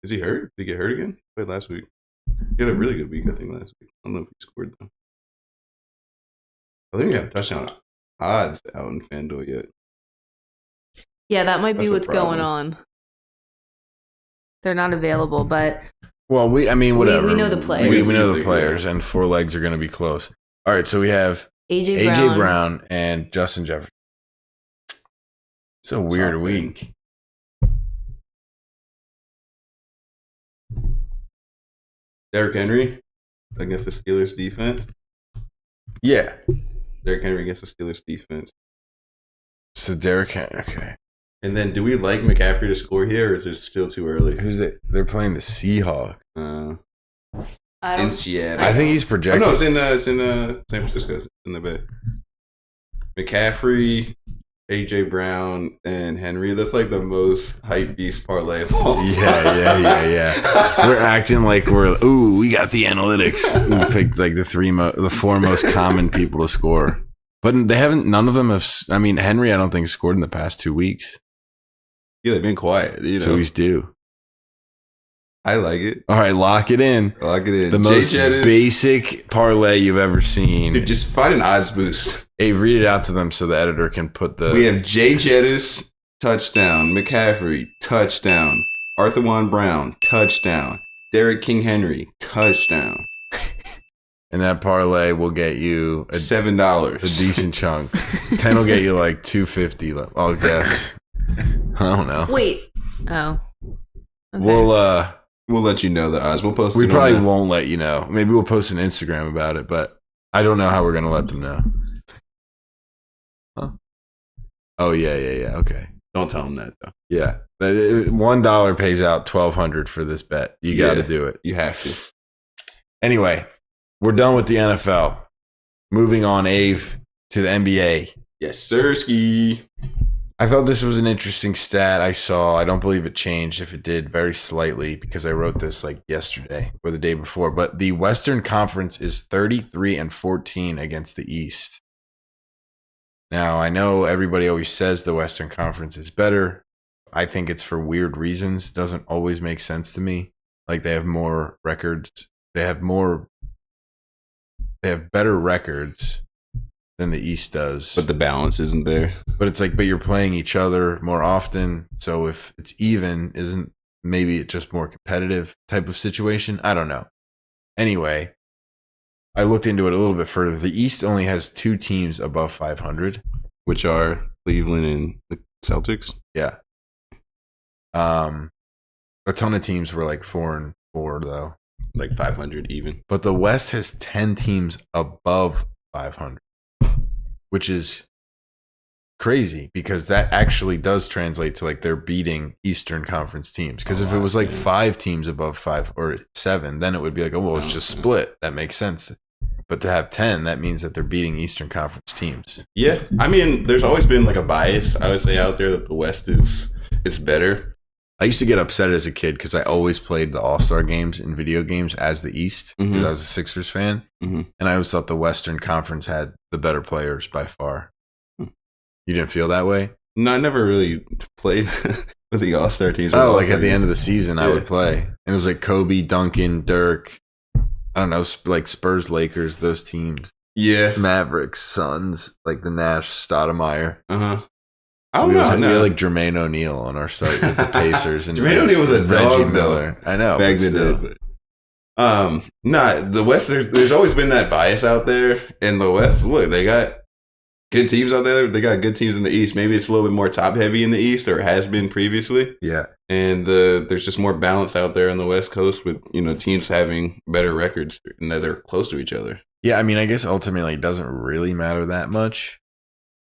Is he hurt? Did he get hurt again? Played last week. He had a really good week, I think, last week. I don't know if he scored, though. I think we have touchdown odds out in FanDuel yet. Yeah, that might be That's a what's going problem. on. They're not available, but Well, whatever. We know the players. We know the players, and 4 legs are going to be close. All right, so we have AJ Brown and Justin Jefferson. It's a weird week. Derrick Henry against the Steelers defense. Yeah. Derrick Henry against the Steelers defense. So Derrick Henry, okay. And then, do we like McCaffrey to score here, or is it still too early? Who's it? They're playing the Seahawks. In Seattle. I think he's projected. Oh, no, it's in San Francisco. It's in the Bay. McCaffrey, AJ Brown, and Henry. That's like the most hype beast parlay of all time. Yeah. We're acting like we got the analytics. We picked like the 4 most common people to score. But they haven't, none of them have, I mean, Henry, I don't think scored in the past 2 weeks. Yeah, they've been quiet. So he's due. I like it. All right, lock it in. The most basic parlay you've ever seen. Dude, just find an odds boost. Hey, read it out to them so the editor can put the... We have Jay Jettis, touchdown. McCaffrey, touchdown. Arthur Brown, touchdown. Derrick King Henry, touchdown. And that parlay will get you $7. A decent chunk. 10 will get you like $250. I'll guess. I don't know. Wait. Oh. Okay. We'll let you know the odds. We'll post. We probably won't let you know. Maybe we'll post an Instagram about it, but I don't know how we're gonna let them know. Huh? Oh yeah. Okay. Don't tell them that though. Yeah, $1 pays out $1,200 for this bet. You got to do it. You have to. Anyway, we're done with the NFL. Moving on, Ave, to the NBA. Yes, sir. Ski. I thought this was an interesting stat I saw. I don't believe it changed. If it did, very slightly, because I wrote this like yesterday or the day before. But the Western Conference is 33-14 against the East. Now, I know everybody always says the Western Conference is better. I think it's for weird reasons. Doesn't always make sense to me. Like they have more records. They have better records than the East does. But the balance isn't there. But it's like, but you're playing each other more often. So if it's even, isn't maybe it's just more competitive type of situation? I don't know. Anyway, I looked into it a little bit further. The East only has 2 teams above 500, which are Cleveland and the Celtics. Yeah. A ton of teams were like 4-4 though, like 500 even. But the West has 10 teams above 500, which is crazy because that actually does translate to like they're beating Eastern Conference teams. Because if it was like 5 teams above 5 or 7, then it would be like, oh, well, it's just split. That makes sense. But to have 10, that means that they're beating Eastern Conference teams. Yeah. I mean, there's always been like a bias, I would say, out there that the West is better. I used to get upset as a kid because I always played the All-Star games in video games as the East because I was a Sixers fan. And I always thought the Western Conference had the better players by far. You didn't feel that way? No, I never really played with the All-Star teams. Oh, like at the end of the season, I would play. And it was like Kobe, Duncan, Dirk. I don't know, like Spurs, Lakers, those teams. Yeah. Mavericks, Suns, like the Nash, Stoudemire. I don't know. We had like Jermaine O'Neal on our site with the Pacers. And Jermaine O'Neal was a Reggie dog, Miller. though. I know. Back then. The West, there's always been that bias out there. In the West, look, they got good teams out there. They got good teams in the East. Maybe it's a little bit more top-heavy in the East, or it has been previously. Yeah. And there's just more balance out there on the West Coast with, teams having better records and that they're close to each other. Yeah, I mean, I guess ultimately it doesn't really matter that much.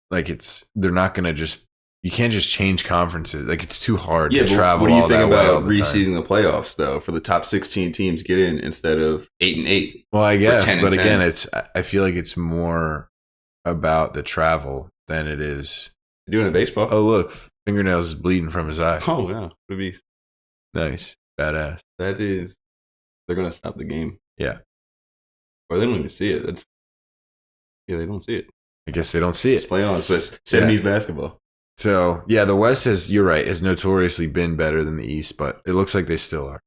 Like, they're not going to just, you can't just change conferences. Like, it's too hard to travel. What do you think about reseeding the playoffs, though, for the top 16 teams get in instead of 8-8? Well, I guess, but again, I feel like it's more about the travel than it is doing a baseball. Oh, look, fingernails is bleeding from his eye. Oh, yeah. Nice. badass. They're gonna stop the game. Yeah. Or they don't even see it. They don't see it. I guess they don't see It's it. play on. It's 70s basketball. So, yeah, the West you're right, has notoriously been better than the East, but it looks like they still are.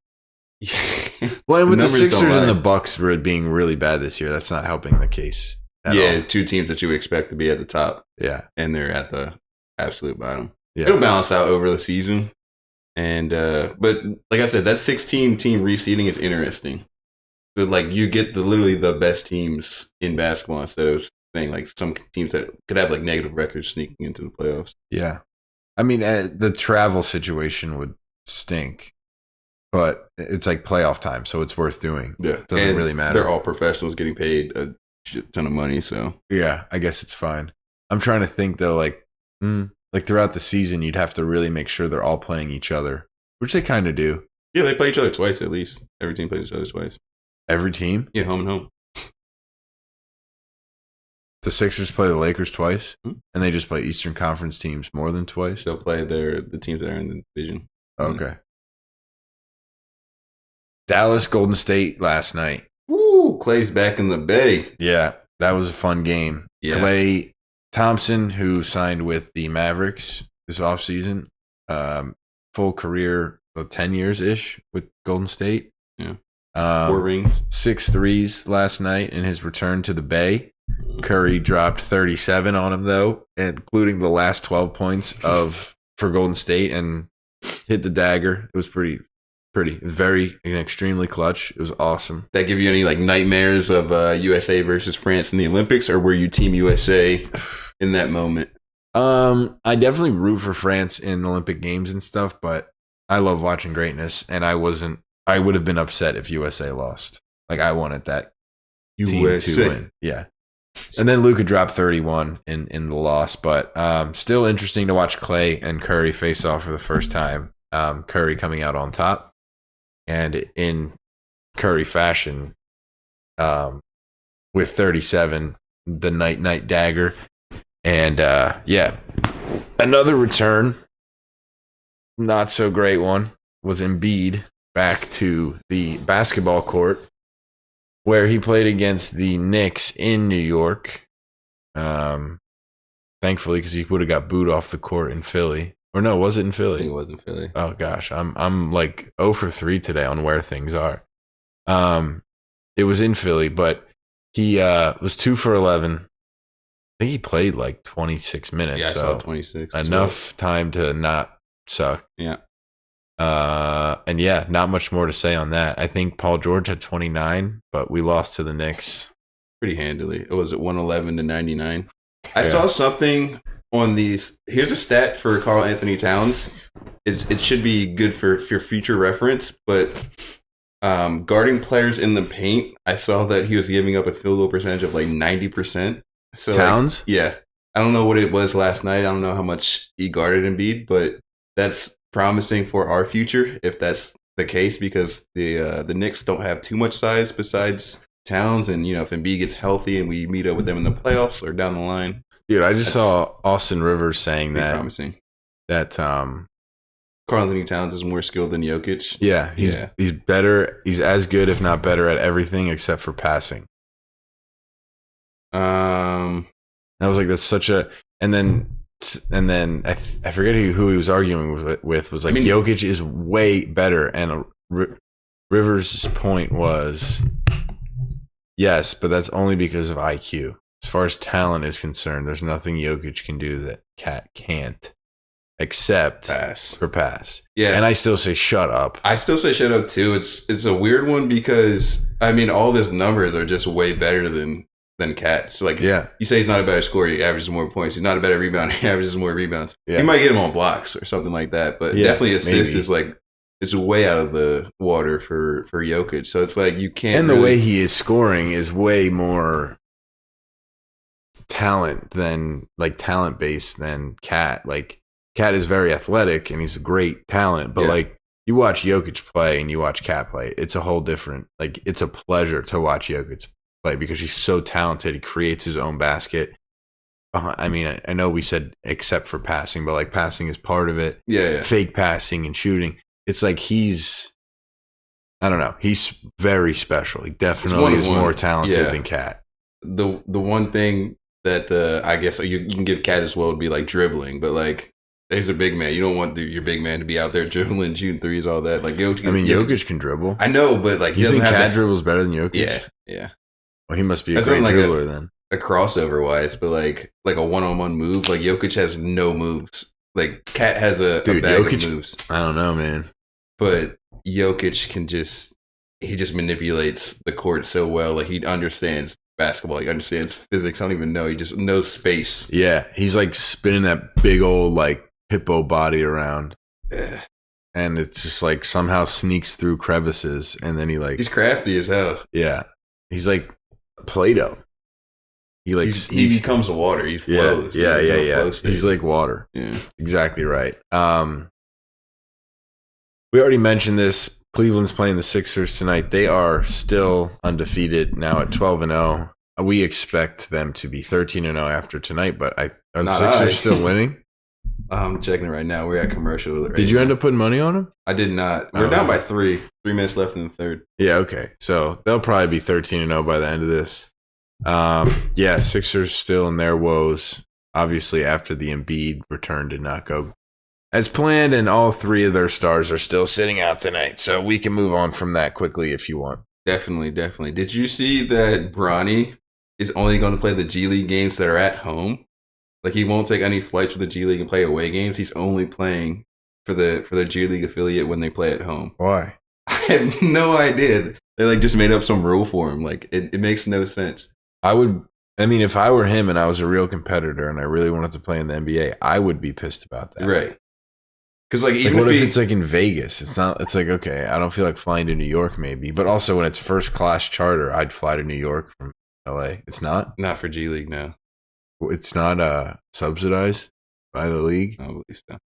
Well, and with the Sixers and the Bucks being really bad this year, that's not helping the case at all. Two teams that you would expect to be at the top. Yeah. And they're at the absolute bottom. Yeah. It'll balance out over the season. And but like I said, that 16-team reseeding is interesting. So like you get literally the best teams in basketball instead of saying like some teams that could have like negative records sneaking into the playoffs. Yeah. I mean, the travel situation would stink, but it's like playoff time, so it's worth doing. Yeah. It doesn't really matter. They're all professionals getting paid a shit ton of money, so. Yeah, I guess it's fine. I'm trying to think though, like throughout the season, you'd have to really make sure they're all playing each other, which they kind of do. Yeah, they play each other twice at least. Every team plays each other twice. Every team? Yeah, home and home. The Sixers play the Lakers twice, and they just play Eastern Conference teams more than twice? They'll play the teams that are in the division. Okay. Dallas, Golden State last night. Woo! Clay's back in the Bay. Yeah, that was a fun game. Yeah. Klay Thompson, who signed with the Mavericks this offseason, full career, 10 years-ish with Golden State. Yeah. 4 rings. 6 threes last night in his return to the Bay. Curry dropped 37 on him, though, including the last 12 points for Golden State, and hit the dagger. It was pretty, extremely clutch. It was awesome. That give you any like nightmares of USA versus France in the Olympics, or were you Team USA in that moment? I definitely root for France in the Olympic Games and stuff, but I love watching greatness, and I would have been upset if USA lost. Like, I wanted that team to win. Yeah. And then Luka dropped 31 in the loss, but still interesting to watch Klay and Curry face off for the first time. Curry coming out on top, and in Curry fashion, with 37, the night dagger, and another return, not so great one, was Embiid back to the basketball court, where he played against the Knicks in New York. Thankfully, because he would have got booed off the court in Philly. Or no, was it in Philly? I think it was in Philly. Oh gosh, I'm like 0 for 3 today on where things are. It was in Philly, but he was 2 for 11. I think he played like 26 minutes. Yeah, I so saw 26. enough time to not suck. Yeah. And yeah, not much more to say on that. I think Paul George had 29, but we lost to the Knicks pretty handily. It was at 111 to 99. I saw something on these. Here's a stat for Karl Anthony Towns. It should be good for future reference, but guarding players in the paint, I saw that he was giving up a field goal percentage of like 90%. So Towns? Like, yeah. I don't know what it was last night. I don't know how much he guarded Embiid, but that's promising for our future if that's the case, because the Knicks don't have too much size besides Towns, and if Embiid gets healthy and we meet up with them in the playoffs or down the line. Dude, I just saw Austin Rivers saying that promising. That Karl Anthony Towns is more skilled than Jokic. Yeah, he's better. He's as good, if not better, at everything except for passing. I was like, that's such a. And then I forget who he was arguing with was like, Jokic is way better, and Rivers' point was, yes, but that's only because of IQ. As far as talent is concerned, there's nothing Jokic can do that Cat can't, except pass. Yeah, and I still say shut up. I still say shut up too. It's a weird one because all of his numbers are just way better than Cat's. Like, yeah, you say he's not a better scorer, he averages more points. He's not a better rebounder, he averages more rebounds. Yeah. He might get him on blocks or something like that, but definitely assist is like, it's way out of the water for Jokic. So it's like you can't. And the way he is scoring is way more talent based than Cat. Like, Cat is very athletic and he's a great talent, but like, you watch Jokic play and you watch Cat play, it's a whole different. Like, it's a pleasure to watch Jokic play because he's so talented. He creates his own basket. I mean, I know we said except for passing, but like passing is part of it. Yeah. Fake passing and shooting. It's like he's I don't know. He's very special. He definitely is more talented than Cat. The one thing that I guess you can give Cat as well would be like dribbling, but like he's a big man. You don't want your big man to be out there dribbling, shooting threes, all that. Like Jokic can dribble. I know, but like you think Cat dribbles better than Jokic? Yeah. Well, he must be a great dribbler then. A crossover wise, but like a one-on-one move, like Jokic has no moves. Like Cat has a bag of moves. I don't know, man. But Jokic he just manipulates the court so well. Like he understands basketball. He understands physics. I don't even know. He just knows space. Yeah, he's like spinning that big old like hippo body around. And it's just like somehow sneaks through crevices, and then he's crafty as hell. Yeah, he's like Play-Doh. He becomes water. He flows. Yeah. He's like water. Yeah, exactly right. We already mentioned this. Cleveland's playing the Sixers tonight. They are still undefeated now at 12-0. We expect them to be 13-0 after tonight, but are the Sixers still winning? I'm checking it right now. We're at commercial. Did you end up putting money on them? I did not. We're down by 3. 3 minutes left in the third. Yeah, okay. So they'll probably be 13-0 by the end of this. Sixers still in their woes. Obviously, after the Embiid return did not go as planned, and all 3 of their stars are still sitting out tonight. So we can move on from that quickly if you want. Definitely. Did you see that Bronny is only going to play the G League games that are at home? Like he won't take any flights for the G League and play away games. He's only playing for the G League affiliate when they play at home. Why? I have no idea. They like just made up some rule for him. Like it makes no sense. If I were him and I was a real competitor and I really wanted to play in the NBA, I would be pissed about that. Right. Because like even what if it's like in Vegas? It's like, okay, I don't feel like flying to New York maybe. But also when it's first class charter, I'd fly to New York from LA. It's not? Not for G League, no. It's not subsidized by the league? I believe so.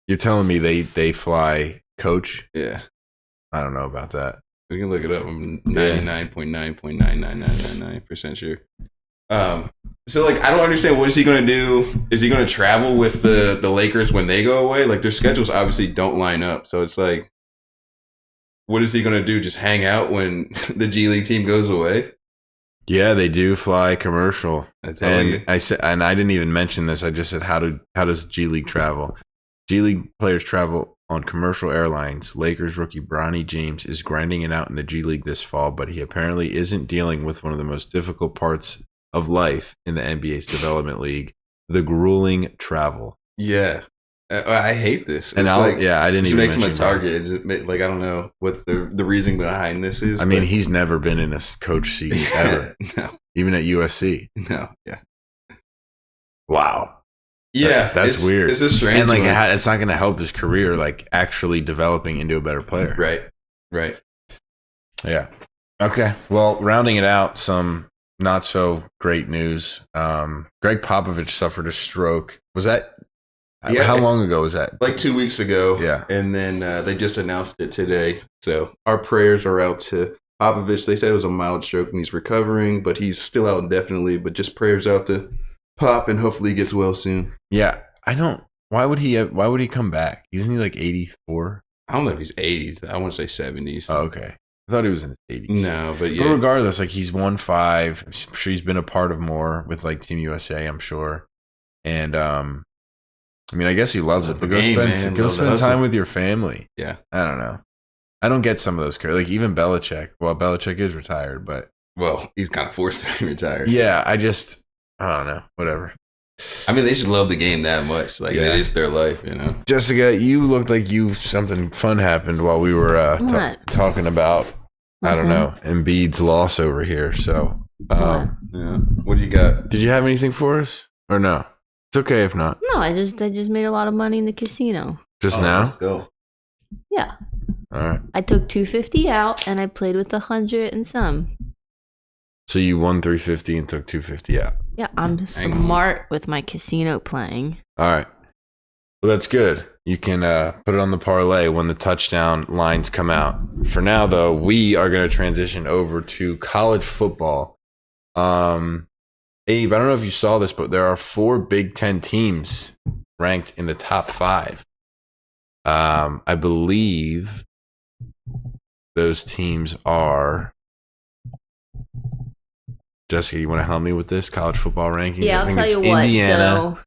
You're telling me they fly coach? Yeah. I don't know about that. We can look it up. I'm 99.9.99999% sure. So like I don't understand, what is he going to do? Is he going to travel with the Lakers when they go away? Like their schedules obviously don't line up. So it's like, what is he going to do? Just hang out when the G League team goes away? Yeah, they do fly commercial. I tell you. I said, and I didn't even mention this. I just said, how does G League travel? G League players travel on commercial airlines. Lakers rookie Bronny James is grinding it out in the G League this fall, but he apparently isn't dealing with one of the most difficult parts of life in the NBA's development league, the grueling travel. Yeah. I hate this. And I didn't even makes mention him a target. Like I don't know what the reasoning behind this is. I mean, he's never been in a coach seat ever. No. Even at USC. No. Yeah. Wow. Yeah, that's weird. It's a strange. And like, one. it's not going to help his career, like actually developing into a better player. Right. Yeah. Okay. Well, rounding it out, some not so great news. Greg Popovich suffered a stroke. Was that? Yeah. How long ago was that? Like 2 weeks ago. Yeah. And then they just announced it today. So our prayers are out to Popovich. They said it was a mild stroke and he's recovering, but he's still out indefinitely. But just prayers out to Pop, and hopefully he gets well soon. Yeah. Why would he come back? Isn't he like 84? I don't know if he's 80s. I want to say 70s. Oh, okay. I thought he was in his 80s. No, but yeah. But regardless, like he's won 5. I'm sure he's been a part of more with like Team USA, I'm sure. And I mean, I guess he loves it. But go spend time with your family. Yeah. I don't know. I don't get some of those. Like even Belichick. Well, Belichick is retired, but he's kind of forced to be retired. Yeah, I don't know. Whatever. I mean, they just love the game that much. Like it is their life, you know. Jessica, you looked like something fun happened while we were talking about I don't know, Embiid's loss over here. So, yeah. What do you got? Did you have anything for us or no? It's okay if not. No, I just made a lot of money in the casino. Just now? Let's go. Yeah. All right. I took 250 out and I played with 100 and some. So you won 350 and took 250 out. Yeah, I'm smart with my casino playing. All right. Well, that's good. You can put it on the parlay when the touchdown lines come out. For now, though, we are going to transition over to college football. Ave, I don't know if you saw this, but there are 4 Big Ten teams ranked in the top 5. I believe those teams are. Jessica, you want to help me with this college football rankings? Yeah, I'll tell you what. So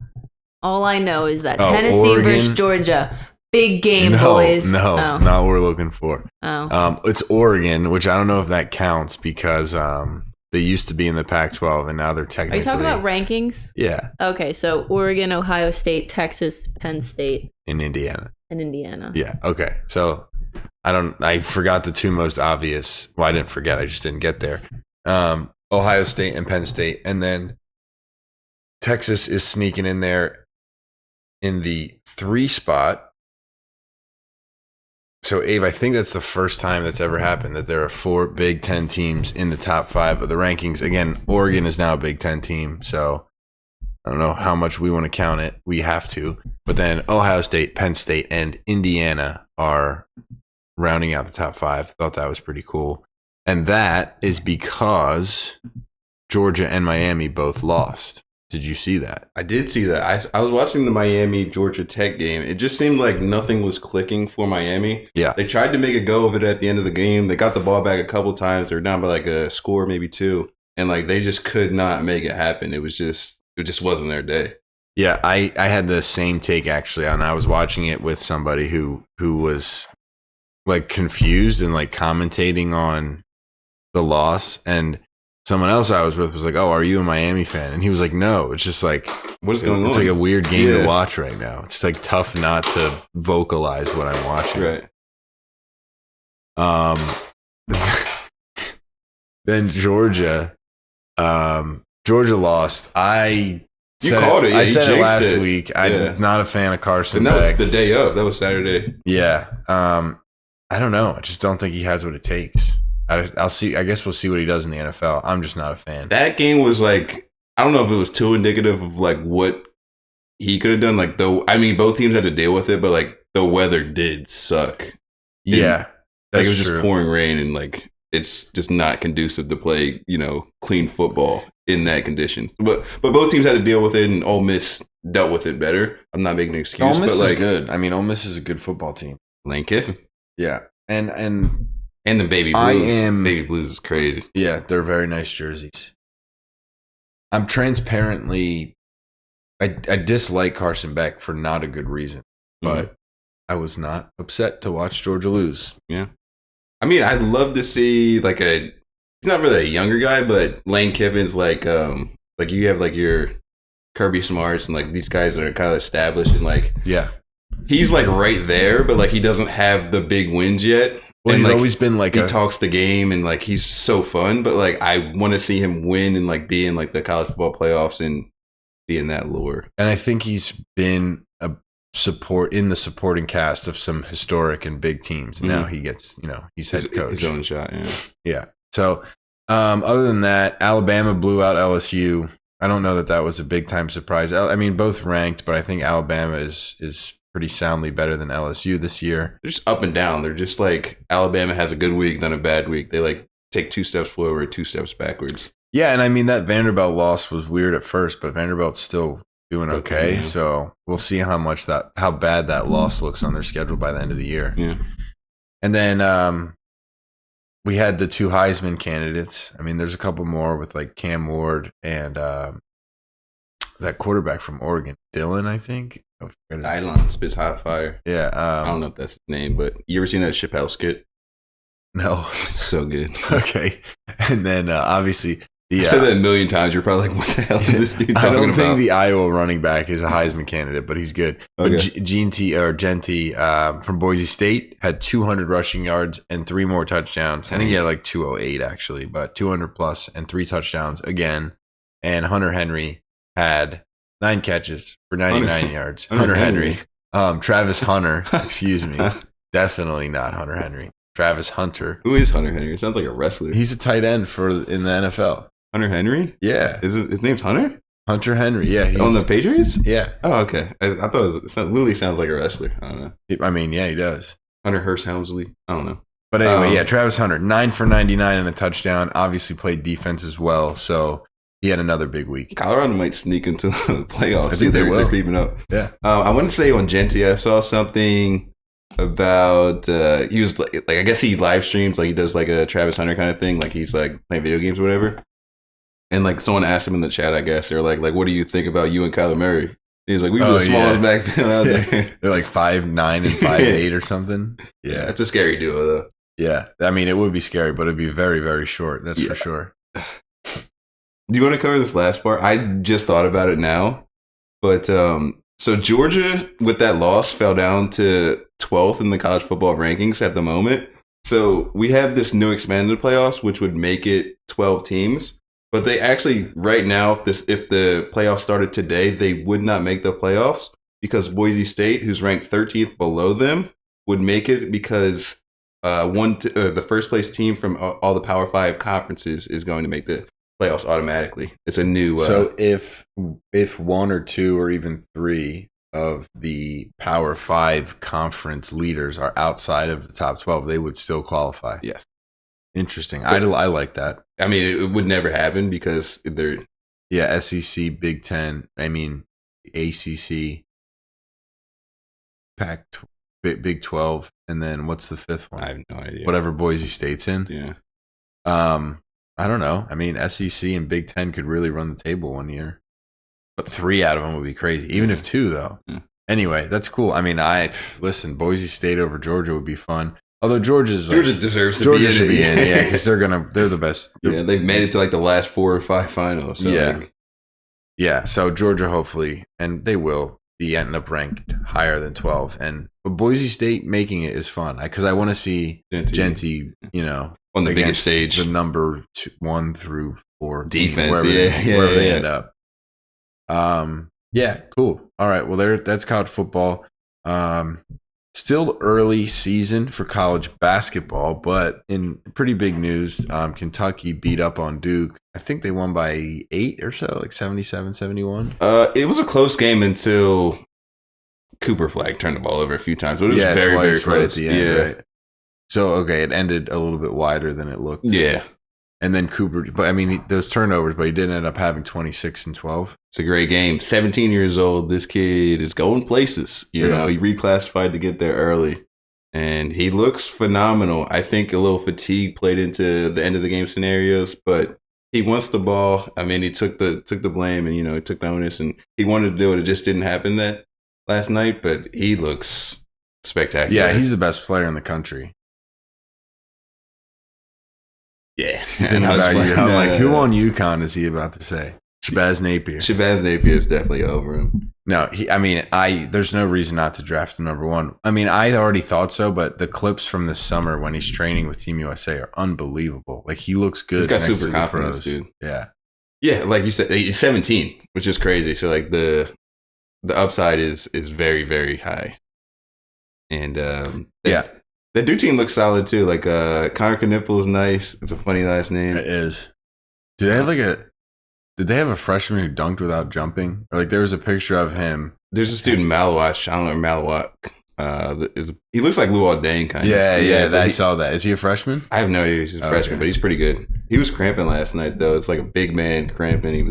all I know is that Tennessee Oregon versus Georgia, big game, boys. No, not what we're looking for. Oh, it's Oregon, which I don't know if that counts because they used to be in the Pac-12 and now they're technically. Are you talking about rankings? Yeah. Okay, so Oregon, Ohio State, Texas, Penn State, and Indiana. Yeah. Okay. So I forgot the two most obvious. Well, I didn't forget. I just didn't get there. Ohio State and Penn State, and then Texas is sneaking in there in the 3 spot. So, Abe, I think that's the first time that's ever happened that there are 4 Big Ten teams in the top 5 of the rankings. Again, Oregon is now a Big Ten team, so I don't know how much we want to count it. We have to. But then Ohio State, Penn State, and Indiana are rounding out the top 5. Thought that was pretty cool. And that is because Georgia and Miami both lost. Did you see that? I did see that. I was watching the Miami-Georgia Tech game. It just seemed like nothing was clicking for Miami. Yeah. They tried to make a go of it at the end of the game. They got the ball back a couple times. They were down by like a score, maybe 2. And like they just could not make it happen. It just wasn't their day. Yeah, I had the same take actually, and I was watching it with somebody who was like confused and like commentating on the loss, and someone else I was with was like, "Oh, are you a Miami fan?" And he was like, "No, it's just like what's going on? It's like a weird game to watch right now. It's like tough not to vocalize what I'm watching." Right. Then Georgia lost. I called it. Yeah, I said it last it. week. I'm not a fan of Carson and that Beck. was the day up. That was Saturday. Yeah. I don't know. I just don't think he has what it takes. I'll see. I guess we'll see what he does in the NFL. I'm just not a fan. That game was like, I don't know if it was too indicative of like what he could have done. Like both teams had to deal with it, but like the weather did suck. Yeah, like it was just pouring rain, and like it's just not conducive to play, clean football in that condition. But both teams had to deal with it, and Ole Miss dealt with it better. I'm not making an excuse. Ole Miss but like, is good. I mean, Ole Miss is a good football team. Lane Kiffin. Yeah, and the Baby Blues. Baby Blues is crazy. Yeah, they're very nice jerseys. I'm transparently, I dislike Carson Beck for not a good reason, but I was not upset to watch Georgia lose. Yeah. I mean, I'd love to see like he's not really a younger guy, but Lane Kiffin's like you have like your Kirby Smarts and like these guys that are kind of established and like, yeah, he's like right there, but like he doesn't have the big wins yet. Well, and he's like, always been like he talks the game and like he's so fun, but like I want to see him win and like be in like the college football playoffs and be in that lure. And I think he's been a supporting cast of some historic and big teams. And now he gets, he's head coach. His own shot, yeah. Yeah. So other than that, Alabama blew out LSU. I don't know that was a big time surprise. I mean, both ranked, but I think Alabama is pretty soundly better than LSU this year. They're just up and down. They're just like Alabama has a good week, then a bad week. They like take 2 steps forward, 2 steps backwards. Yeah, and I mean that Vanderbilt loss was weird at first, but Vanderbilt's still doing okay. Yeah. So we'll see how bad that loss looks on their schedule by the end of the year. Yeah. And then we had the 2 Heisman candidates. I mean, there's a couple more with like Cam Ward and that quarterback from Oregon, Dylan, I think. Dylan spits hot fire. Yeah. I don't know if that's his name, but you ever seen that Chappelle skit? No. It's so good. Okay. And then obviously I've said that a million times. You're probably like, what the hell is this dude talking about? I don't think the Iowa running back is a Heisman candidate, but he's good. Okay. But Genti from Boise State had 200 rushing yards and 3 more touchdowns. I think he had like 208 actually, but 200 plus and 3 touchdowns again. And Hunter Henry had 9 catches for 99 yards. Hunter Henry. Travis Hunter, excuse me. Definitely not Hunter Henry. Travis Hunter. Who is Hunter Henry? It sounds like a wrestler. He's a tight end in the NFL. Hunter Henry? Yeah. His name's Hunter? Hunter Henry, yeah. On the Patriots? Yeah. Oh, okay. I thought it literally sounds like a wrestler. I don't know. I mean, yeah, he does. Hunter Hearst Helmsley. I don't know. But anyway, yeah, Travis Hunter, 9 for 99 and a touchdown. Obviously played defense as well, so he had another big week. Colorado might sneak into the playoffs. I think they will. They're creeping up. Yeah. I want to say on Genti, I saw something about he was like I guess he live streams like he does like a Travis Hunter kind of thing, like he's like playing video games or whatever. And like someone asked him in the chat, I guess they're like what do you think about you and Kyler Murray? He's like, we were the smallest backfield out there. They're like 5'9" and 5'8" or something. Yeah, it's a scary duo though. Yeah, I mean it would be scary, but it'd be very, very short. That's for sure. Do you want to cover this last part? I just thought about it now, but so Georgia with that loss fell down to 12th in the college football rankings at the moment. So we have this new expanded playoffs, which would make it 12 teams. But they actually, right now, if the playoffs started today, they would not make the playoffs because Boise State, who's ranked 13th below them, would make it because the first place team from all the Power 5 conferences is going to make the playoffs automatically. It's a new. So if 1 or 2 or even 3 of the Power 5 conference leaders are outside of the top 12, they would still qualify. Yes. Interesting. I like that. I mean, it would never happen because they're... Yeah, SEC, Big Ten, I mean, ACC, Big 12, and then what's the 5th one? I have no idea. Whatever Boise State's in. Yeah. I don't know. I mean, SEC and Big Ten could really run the table one year. But 3 out of them would be crazy. Even if 2, though. Yeah. Anyway, that's cool. I mean, listen, Boise State over Georgia would be fun. Although Georgia deserves to be in. Yeah, because they're the best. Yeah, they've made it to like the last 4 or 5 finals. So yeah. So Georgia, hopefully, and they will end up ranked higher than 12. But Boise State making it is fun because I want to see Genty, on the biggest stage, the number 1 through 4 defense, wherever they end up. Yeah, cool. All right, well, that's college football. Still early season for college basketball, but in pretty big news, Kentucky beat up on Duke. I think they won by 8 or so, like 77-71. It was a close game until Cooper Flag turned the ball over a few times, but it was very, very close. Right at the end, right? So, okay, it ended a little bit wider than it looked. Yeah. And then Cooper, but I mean, those turnovers, but he did end up having 26 and 12. It's a great game. 17 years old. This kid is going places. You know, he reclassified to get there early. And he looks phenomenal. I think a little fatigue played into the end of the game scenarios, but he wants the ball. I mean, he took the blame and, he took the onus and he wanted to do it. It just didn't happen that last night, but he looks spectacular. Yeah, he's the best player in the country. Yeah. I'm like, who on UConn is he about to say? Shabazz Napier. Shabazz Napier is definitely over him. No, there's no reason not to draft him number 1. I mean, I already thought so, but the clips from this summer when he's training with Team USA are unbelievable. Like, he looks good. He's got super confidence, dude. Yeah. Yeah, like you said, he's 17, which is crazy. So, like, the upside is very, very high. And, the Duke team looks solid, too. Like, Connor Knippel is nice. It's a funny last name. It is. Do they have Did they have a freshman who dunked without jumping? Or like there was a picture of him. There's a student, Malawat. I don't know Malawat. He looks like Luol Deng kind of. Yeah, I saw that. Is he a freshman? I have no idea he's a freshman, but he's pretty good. He was cramping last night though. It's like a big man cramping. He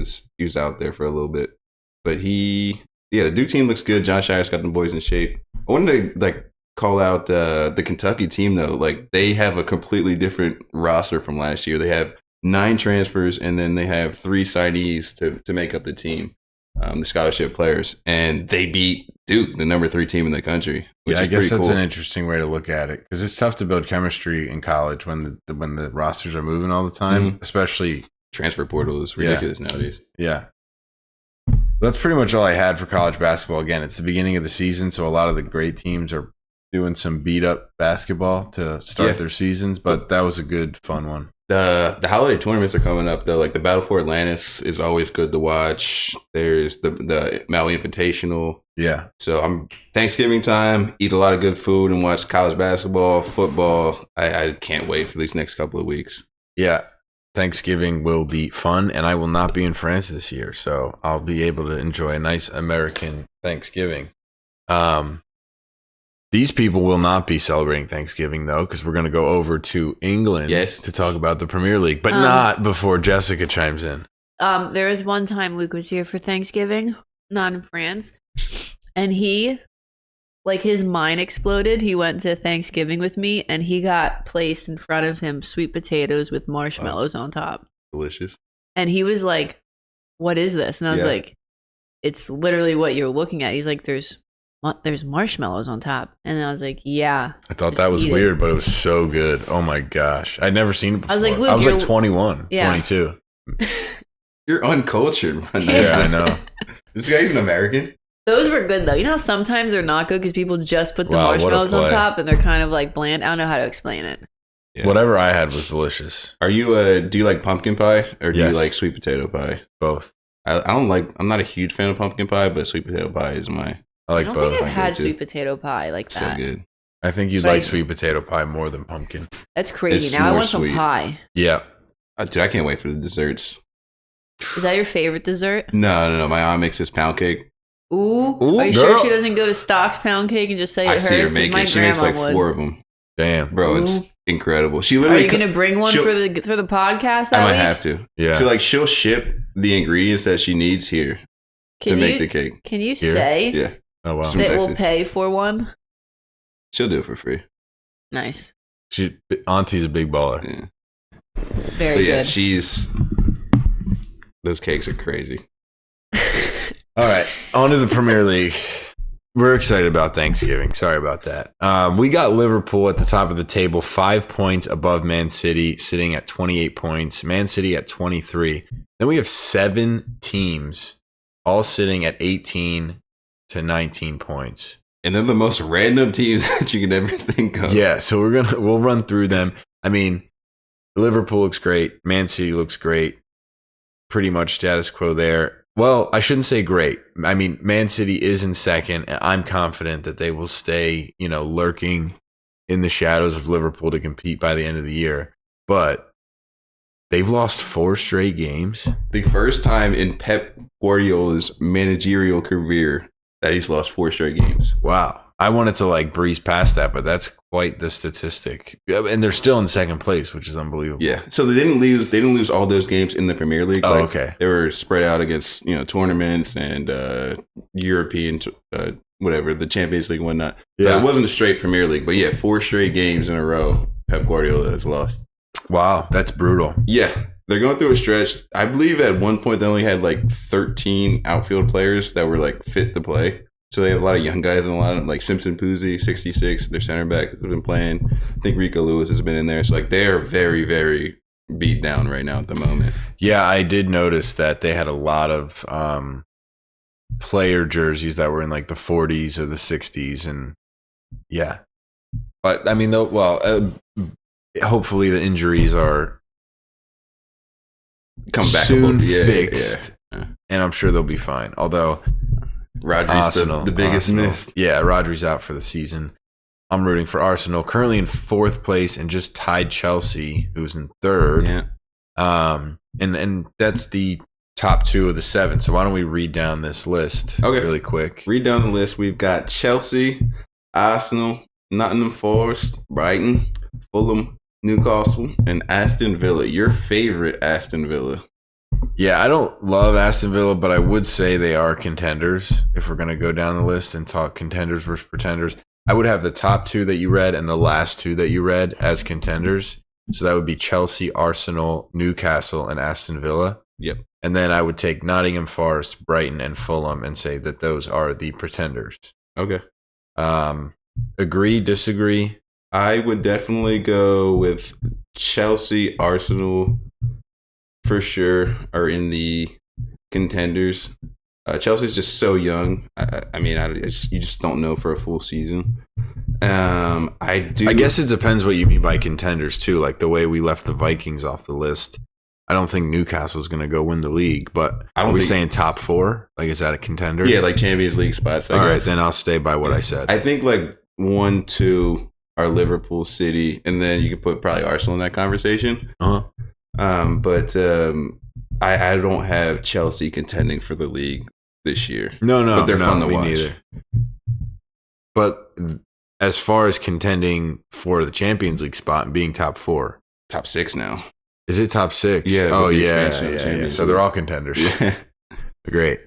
was out there for a little bit, but the Duke team looks good. John Shire's got them boys in shape. I wanted to call out the Kentucky team though. Like they have a completely different roster from last year. They have 9 transfers, and then they have 3 signees to make up the team, the scholarship players. And they beat Duke, the number 3 team in the country. Which is I guess that's cool. an interesting way to look at it because it's tough to build chemistry in college when the rosters are moving all the time, especially transfer portal is ridiculous nowadays. Yeah. That's pretty much all I had for college basketball. Again, it's the beginning of the season, so a lot of the great teams are doing some beat up basketball to start their seasons, but that was a good, fun one. The holiday tournaments are coming up though. Like the Battle for Atlantis is always good to watch. There's the Maui Invitational. Yeah. So Thanksgiving time, eat a lot of good food and watch college basketball, football. I can't wait for these next couple of weeks. Yeah. Thanksgiving will be fun, and I will not be in France this year, so I'll be able to enjoy a nice American Thanksgiving. These people will not be celebrating Thanksgiving, though, because we're going to go over to England to talk about the Premier League, but not before Jessica chimes in. There was one time Luke was here for Thanksgiving, not in France, and he like his mind exploded. He went to Thanksgiving with me and he got placed in front of him sweet potatoes with marshmallows on top. Delicious. And he was like, what is this? And I was like, it's literally what you're looking at. He's like, there's marshmallows on top. And I was like, yeah. I thought that was weird, but it was so good. Oh my gosh. I'd never seen it before. I was like, Luke, I was like 21, yeah. 22. You're uncultured, man. Yeah, I know. This guy even American? Those were good though. You know how sometimes they're not good because people just put the Wow, what a marshmallows on play. top and they're kind of like bland. I don't know how to explain it. Yeah. Whatever I had was delicious. Are you do you like pumpkin pie or do Yes. you like sweet potato pie? Both. I'm not a huge fan of pumpkin pie, but sweet potato pie is I I like don't both. think I've had too. sweet potato pie like so that. good. I think you'd But like sweet potato pie more than pumpkin. That's crazy. It's Now I more want some sweet. pie. Yeah. Dude, I can't wait for the desserts. Is that your favorite dessert? No. My aunt makes this pound cake. Ooh, are you girl. sure she doesn't go to Stock's Pound Cake and just say I it's see her hers? 'Cause make my it. She makes grandma like would. 4 of them. Damn. Bro, it's Ooh. incredible. She Are literally you gonna bring one she'll- for the podcast? I That might week? have to. Yeah. She'll ship the ingredients that she needs here to make the cake. Can you Here? say Yeah. Oh, wow. From that we'll Texas. pay for one? She'll do it for free. Nice, Auntie's a big baller. Yeah. very But yeah, good. those cakes are crazy. All right, on to the Premier League. We're excited about Thanksgiving. Sorry about that. We got Liverpool at the top of the table, 5 points above Man City, sitting at 28 points. Man City at 23. Then we have 7 teams, all sitting at 18 to 19 points. And they're the most random teams that you can ever think of. Yeah, so we'll run through them. I mean, Liverpool looks great. Man City looks great. Pretty much status quo there. Well, I shouldn't say great. I mean, Man City is in second. And I'm confident that they will stay, lurking in the shadows of Liverpool to compete by the end of the year. But they've lost 4 straight games. The first time in Pep Guardiola's managerial career that he's lost 4 straight games. Wow. I wanted to breeze past that, but that's quite the statistic. And they're still in second place, which is unbelievable. Yeah. So they didn't lose all those games in the Premier League. Oh, okay. They were spread out against, tournaments and European whatever, the Champions League and whatnot. So Yeah. it wasn't a straight Premier League, but yeah, 4 straight games in a row Pep Guardiola has lost. Wow, that's brutal. Yeah. They're going through a stretch. I believe at one point they only had 13 outfield players that were fit to play. So they have a lot of young guys and a lot of Simpson Puzzi, 66, their center back has been playing. I think Rico Lewis has been in there. So they're very, very beat down right now at the moment. Yeah, I did notice that they had a lot of player jerseys that were in the 40s or the 60s. And yeah. But I mean, hopefully the injuries are Come back soon Yeah. fixed. And I'm sure they'll be fine. Although Rodri's the biggest Arsenal. miss. Yeah, Rodri's out for the season. I'm rooting for Arsenal, currently in 4th place and just tied Chelsea, who's in 3rd. Yeah. And that's the top 2 of the 7. So why don't we read down this list really quick? Read down the list. We've got Chelsea, Arsenal, Nottingham Forest, Brighton, Fulham, Newcastle, and Aston Villa. Your favorite Aston Villa. Yeah, I don't love Aston Villa, but I would say they are contenders. If we're going to go down the list and talk contenders versus pretenders, I would have the top 2 that you read and the last 2 that you read as contenders. So that would be Chelsea, Arsenal, Newcastle, and Aston Villa. Yep. And then I would take Nottingham Forest, Brighton, and Fulham and say that those are the pretenders. Okay. Agree, disagree? I would definitely go with Chelsea, Arsenal, for sure, are in the contenders. Chelsea's just so young. You just don't know for a full season. I guess it depends what you mean by contenders too. Like the way we left the Vikings off the list. I don't think Newcastle's going to go win the league, but are we saying top 4? Is that a contender? Yeah, Champions League spots. All right, then I'll stay by what I said. I think 1, 2 are Liverpool, City, and then you could put probably Arsenal in that conversation. Uh-huh. I don't have Chelsea contending for the league this year. No, but they're fun to me watch. Neither. But as far as contending for the Champions League spot and being top 4, top 6 now. Is it top 6? Yeah. Oh, with the yeah. expansion of the Champions So they're all contenders. Yeah. Great.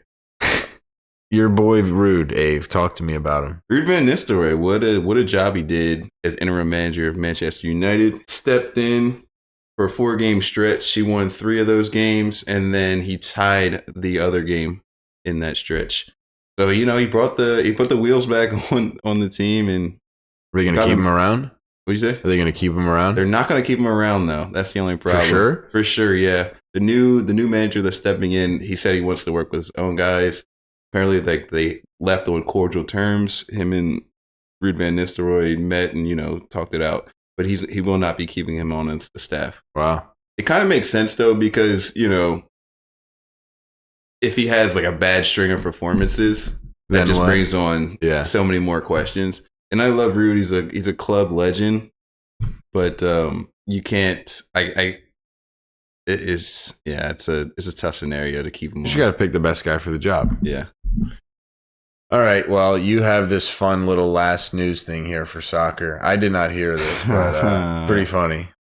Your boy Rude, Ave, talk to me about him. Ruud van Nistelrooy, what a job he did as interim manager of Manchester United. Stepped in for a 4-game stretch. He won 3 of those games, and then he tied the other game in that stretch. So he put the wheels back on the team. And are they going to keep him around? What'd you say? Are they going to keep him around? They're not going to keep him around though. That's the only problem. For sure, yeah. The new manager that's stepping in, he said he wants to work with his own guys. Apparently, they left on cordial terms. Him and Ruud van Nistelrooy met and talked it out. But he will not be keeping him on the staff. Wow. It kind of makes sense though, because if he has like a bad string of performances, that Then just what? brings on so many more questions. And I love Ruud. He's a club legend, but you can't. It's a tough scenario to keep him. You just got to pick the best guy for the job. Yeah. All right. Well, you have this fun little last news thing here for soccer. I did not hear this, but pretty funny.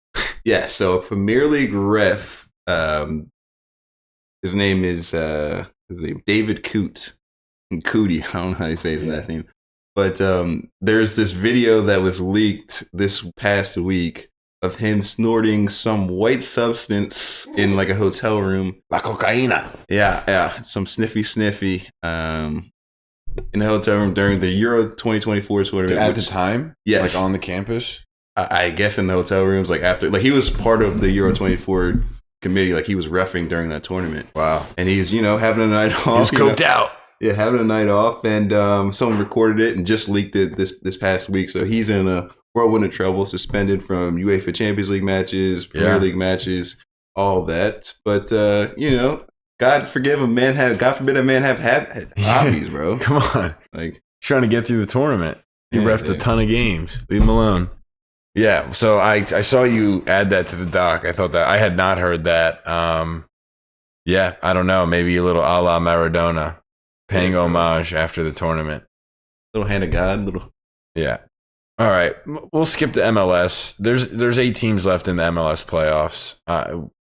Yeah. So Premier League ref, his name is David Coote. Cootie. I don't know how you say his last name. But there's this video that was leaked this past week of him snorting some white substance in like a hotel room. La cocaína. Yeah. Some sniffy. In the hotel room during the Euro 2024 tournament. At the time? Yes. Like on the campus? I guess in the hotel rooms, like after, like he was part of the Euro 24 committee, like he was reffing during that tournament. Wow. And he's, having a night off. He was coked out. Yeah, having a night off, and someone recorded it and just leaked it this past week. So he's in a whirlwind of trouble, suspended from UEFA Champions League matches, Premier League matches, all that. But God forgive a man. God forbid a man have hobbies, bro. Come on, like he's trying to get through the tournament. He reffed a ton of games. Leave him alone. Yeah. So I saw you add that to the doc. I thought that I had not heard that. Yeah, I don't know. Maybe a little a la Maradona. Paying homage after the tournament. Little hand of God, Yeah. All right. We'll skip the MLS. There's 8 teams left in the MLS playoffs.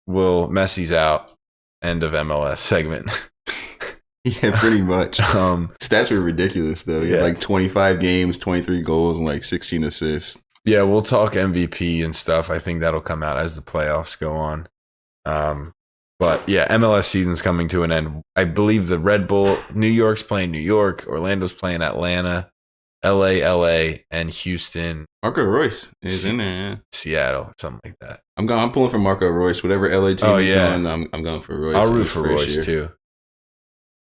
Messi's out. End of MLS segment. Yeah, pretty much. Stats were ridiculous though. He had like 25 games, 23 goals, and like 16 assists. Yeah, we'll talk MVP and stuff. I think that'll come out as the playoffs go on. But yeah, MLS season's coming to an end. I believe the Red Bull, New York's playing New York, Orlando's playing Atlanta, LA, and Houston. Marco Royce is in there, yeah. Seattle, something like that. I'm pulling for Marco Royce. Whatever LA team is on, I'm going for Royce. I'll root for Royce too.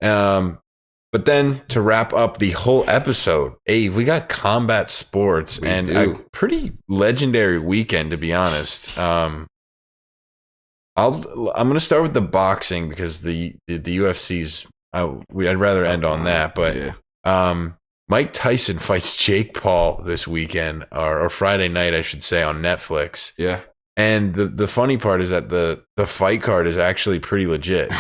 But then to wrap up the whole episode, we got combat sports and a pretty legendary weekend, to be honest. I'm going to start with the boxing because the UFC's. I'd rather end on that, but Mike Tyson fights Jake Paul this weekend or Friday night, I should say, on Netflix. Yeah, and the funny part is that the fight card is actually pretty legit.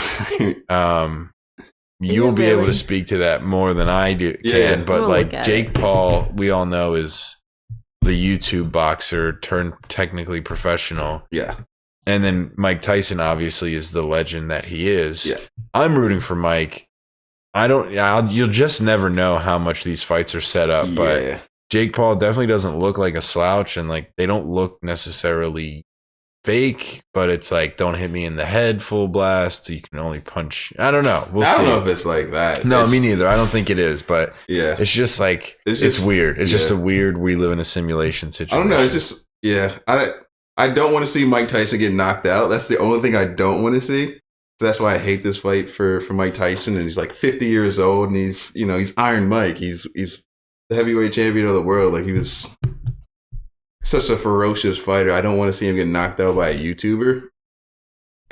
You'll be able to speak to that more than I can, but like Jake Paul, we all know is the YouTube boxer turned technically professional. Yeah. And then Mike Tyson obviously is the legend that he is. Yeah. I'm rooting for Mike. You'll just never know how much these fights are set up, but Jake Paul definitely doesn't look like a slouch, and like they don't look necessarily fake, but it's like, don't hit me in the head full blast. You can only punch. I don't know. We'll see. I don't know if it's like that. No, me neither. I don't think it is, but it's just like, it's weird. It's just a weird, we live in a simulation situation. I don't know. It's just, I don't want to see Mike Tyson get knocked out. That's the only thing I don't want to see. So that's why I hate this fight for Mike Tyson. And he's like 50 years old, and he's Iron Mike. He's the heavyweight champion of the world. Like, he was such a ferocious fighter. I don't want to see him get knocked out by a YouTuber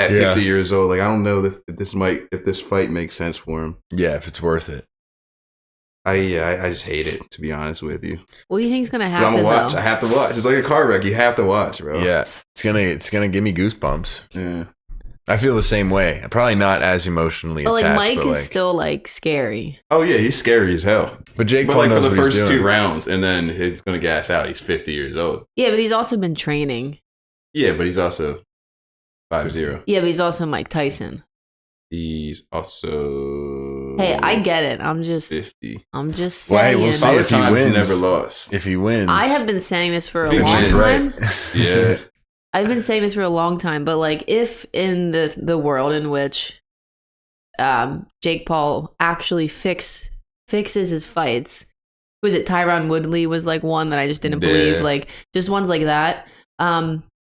at 50 years old. Like, I don't know if this fight makes sense for him. Yeah, if it's worth it. I just hate it, to be honest with you. What do you think's gonna happen? But I'm gonna watch. I have to watch. It's like a car wreck. You have to watch, bro. Yeah, it's gonna give me goosebumps. Yeah, I feel the same way. Probably not as emotionally attached. But Mike is still like scary. Oh yeah, he's scary as hell. But Jake Paul like knows for the what he's first doing. 2 rounds, and then he's gonna gas out. He's 50 years old. Yeah, but he's also been training. Yeah, but he's also 5-0. Yeah, but he's also Mike Tyson. He's also Hey, I get it. I'm just 50. saying. Well, hey, we'll see Other if he times wins. never lost. If he wins, I have been saying this for a If he long wins, time. Yeah. I've been saying this for a long time, but like, if in the world in which Jake Paul actually fixes his fights, was it Tyron Woodley was like one that I just didn't believe, like just ones like that.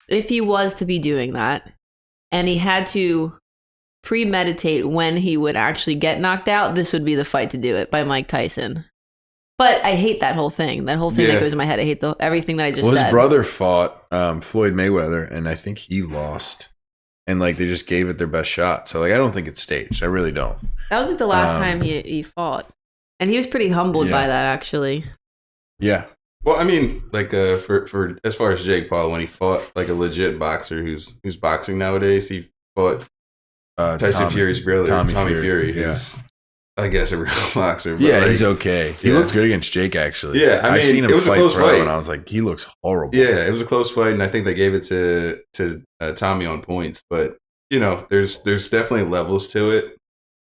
If he was to be doing that, and he had to premeditate when he would actually get knocked out, this would be the fight to do it by Mike Tyson. But I hate that whole thing. That whole thing that goes in my head. I hate everything that I just said. His brother fought Floyd Mayweather, and I think he lost. And like they just gave it their best shot. So like I don't think it's staged. I really don't. That was like the last time he fought, and he was pretty humbled by that actually. Yeah. Well, I mean, like for as far as Jake Paul, when he fought like a legit boxer who's boxing nowadays, he fought Tyson Fury's brother, Tommy Fury, who's I guess a real boxer. But like, he's okay. He looked good against Jake, actually. Yeah, I mean, I've seen him it was fight a close pro, fight, and I was like, he looks horrible. Yeah, it was a close fight, and I think they gave it to Tommy on points. But you know, there's definitely levels to it,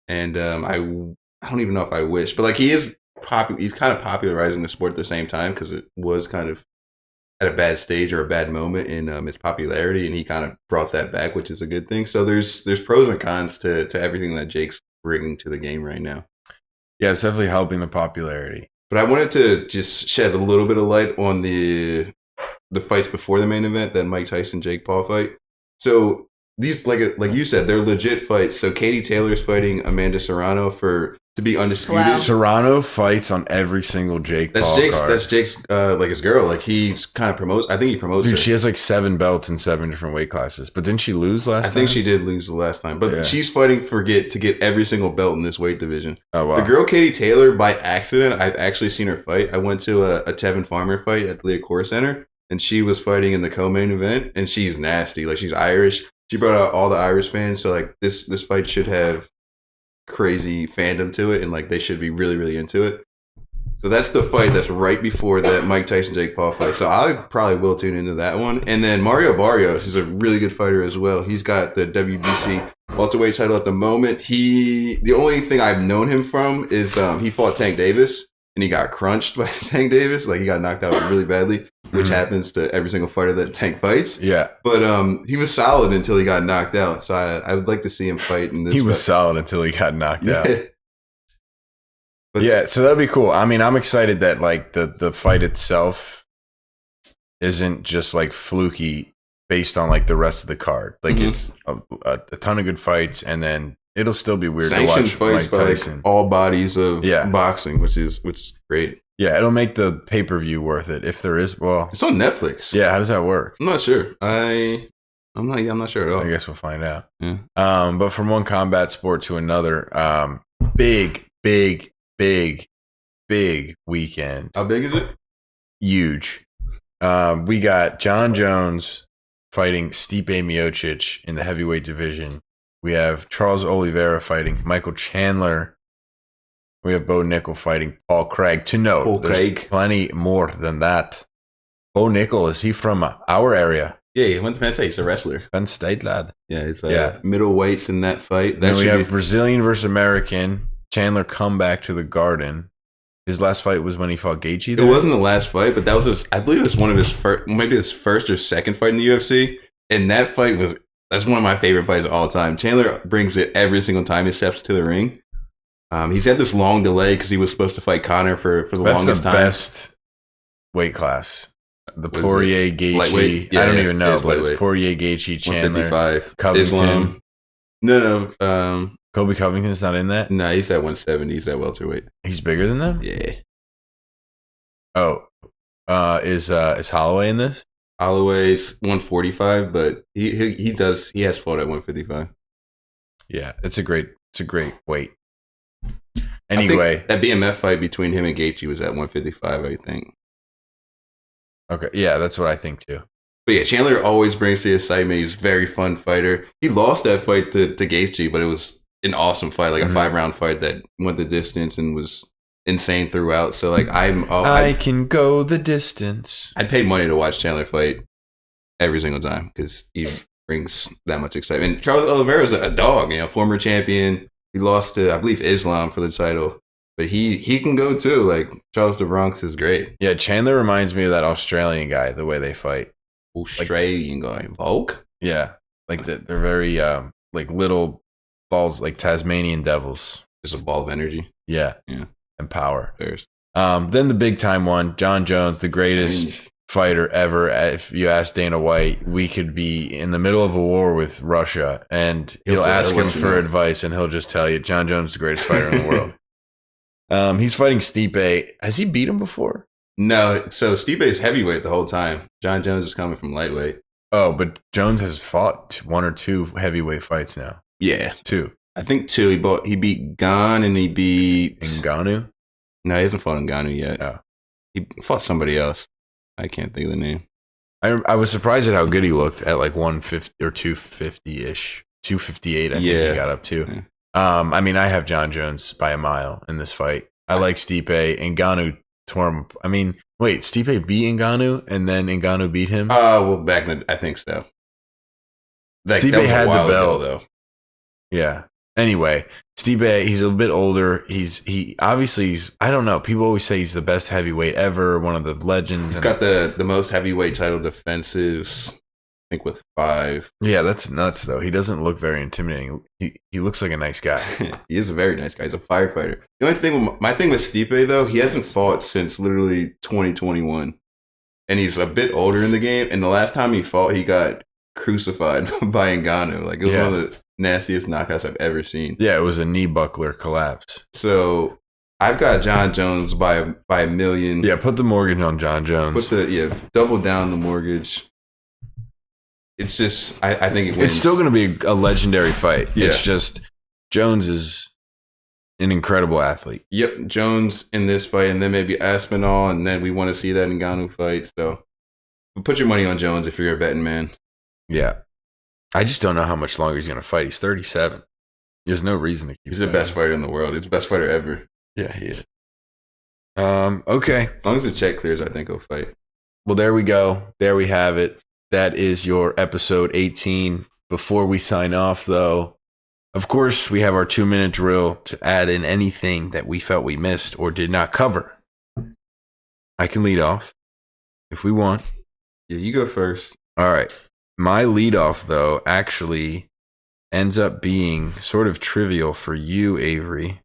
and I don't even know if I wish, but like he's kind of popularizing the sport at the same time because it was kind of at a bad stage or a bad moment in its popularity, and he kind of brought that back, which is a good thing. So there's pros and cons to everything that Jake's bringing to the game right now. Yeah, it's definitely helping the popularity. But I wanted to just shed a little bit of light on the fights before the main event, that Mike Tyson Jake Paul fight. So these, like you said, they're legit fights. So Katie Taylor's fighting Amanda Serrano to be undisputed. Wow. Serrano fights on every single Jake Paul card. That's Jake's like his girl. Like he's kind of promotes. I think he promotes. Dude, her. she has like 7 belts in 7 different weight classes. But didn't she lose last time? I think she did lose the last time. But she's fighting to get every single belt in this weight division. Oh wow. The girl Katie Taylor, by accident, I've actually seen her fight. I went to a Tevin Farmer fight at the Leah Center, and she was fighting in the co-main event, and she's nasty. Like she's Irish. She brought out all the Irish fans, so like this fight should have crazy fandom to it, and like they should be really, really into it. So that's the fight that's right before that Mike Tyson Jake Paul fight. So I probably will tune into that one. And then Mario Barrios is a really good fighter as well. He's got the WBC welterweight title at the moment. The only thing I've known him from is he fought Tank Davis, and he got crunched by Tank Davis. Like he got knocked out really badly, which happens to every single fighter that Tank fights. Yeah. But he was solid until he got knocked out. So I would like to see him fight in this. He was solid until he got knocked out. But yeah, so that'd be cool. I mean, I'm excited that like the fight itself isn't just like fluky based on like the rest of the card. Like it's a ton of good fights, and then it'll still be weird to watch fights Mike by Tyson. like all bodies of boxing, which is great. Yeah, it'll make the pay-per-view worth it if there is. Well, it's on Netflix. Yeah, how does that work? I'm not sure. I'm not sure at all. I guess we'll find out. Yeah. But from one combat sport to another, big weekend. How big is it? Huge. We got Jon Jones fighting Stipe Miocic in the heavyweight division. We have Charles Oliveira fighting Michael Chandler. We have Bo Nickel fighting Paul Craig. To note, there's plenty more than that. Bo Nickel, is he from our area? Yeah, he went to Penn State. He's a wrestler. Penn State lad. Yeah, he's middleweights in that fight. Then we have Brazilian versus American. Chandler come back to the Garden. His last fight was when he fought Gaethje. It wasn't the last fight, but that was I believe it was one of his first, maybe his first or second fight in the UFC. And that fight that's one of my favorite fights of all time. Chandler brings it every single time he steps to the ring. He's had this long delay because he was supposed to fight Conor for the longest time. That's the best weight class. The Poirier, Gaethje. Yeah, I don't even know, but lightweight. it's Poirier, Gaethje, Chandler, 155. Covington. Islam. No. Colby Covington's not in that? No, he's at 170. He's at welterweight. He's bigger than them? Yeah. Oh. Is Holloway in this? Holloway's 145, but he has fought at 155. Yeah, it's a great weight. Anyway, that BMF fight between him and Gaethje was at 155, I think. Okay, yeah, that's what I think too. But yeah, Chandler always brings the excitement. He's a very fun fighter. He lost that fight to Gaethje, but it was an awesome fight, like a 5-round fight that went the distance and was insane throughout. So like I can go the distance. I'd pay money to watch Chandler fight every single time because he brings that much excitement. Charles Oliveira is a dog, former champion. He lost to, I believe, Islam for the title. But he can go too. Like, Charles the Bronx is great. Yeah, Chandler reminds me of that Australian guy, the way they fight. Australian guy. Volk? Yeah. Like they're very like little balls, like Tasmanian devils. Just a ball of energy. Yeah. Yeah. And power. There's Then the big time one, Jon Jones, the greatest fighter ever. If you ask Dana White, we could be in the middle of a war with Russia and he'll ask him for advice and he'll just tell you Jon Jones is the greatest fighter in the world. He's fighting Stipe. Has he beat him before? No. So Stipe is heavyweight the whole time. Jon Jones is coming from lightweight. Oh, but Jones has fought 1 or 2 heavyweight fights now. Yeah. 2. I think 2. He beat Gon and he beat Ngannou? No, he hasn't fought Ngannou yet. Oh. He fought somebody else. I can't think of the name. I was surprised at how good he looked at like 150 or 250-ish. 258, I think he got up to. Yeah. I mean, I have Jon Jones by a mile in this fight. I like Stipe. Ngannou tore him. I mean, wait, Stipe beat Ngannou and then Ngannou beat him? Well, back in I think so. Stipe had the belt, though. Yeah. Anyway, Stipe, he's a bit older. He obviously I don't know. People always say he's the best heavyweight ever, one of the legends. He's got the most heavyweight title defenses, I think, with 5. Yeah, that's nuts though. He doesn't look very intimidating. He looks like a nice guy. He is a very nice guy. He's a firefighter. The only thing, my thing with Stipe though, he hasn't fought since literally 2021, and he's a bit older in the game. And the last time he fought, he got crucified by Ngannou. Like, it was one of the nastiest knockouts I've ever seen. Yeah, it was a knee buckler collapse. So I've got Jon Jones by a million. Yeah, put the mortgage on Jon Jones. Double down the mortgage. It's just, I think it wins. It's still going to be a legendary fight. Yeah. It's just Jones is an incredible athlete. Yep, Jones in this fight, and then maybe Aspinall, and then we want to see that Ngannou fight. So put your money on Jones if you're a betting man. Yeah. I just don't know how much longer he's going to fight. He's 37. There's no reason to keep He's the best fighter in the world. He's the best fighter ever. Yeah, he is. Okay. As long as the check clears, I think he'll fight. Well, there we go. There we have it. That is your episode 18. Before we sign off, though, of course, we have our 2-minute drill to add in anything that we felt we missed or did not cover. I can lead off if we want. Yeah, you go first. All right. My leadoff, though, actually ends up being sort of trivial for you, Avery.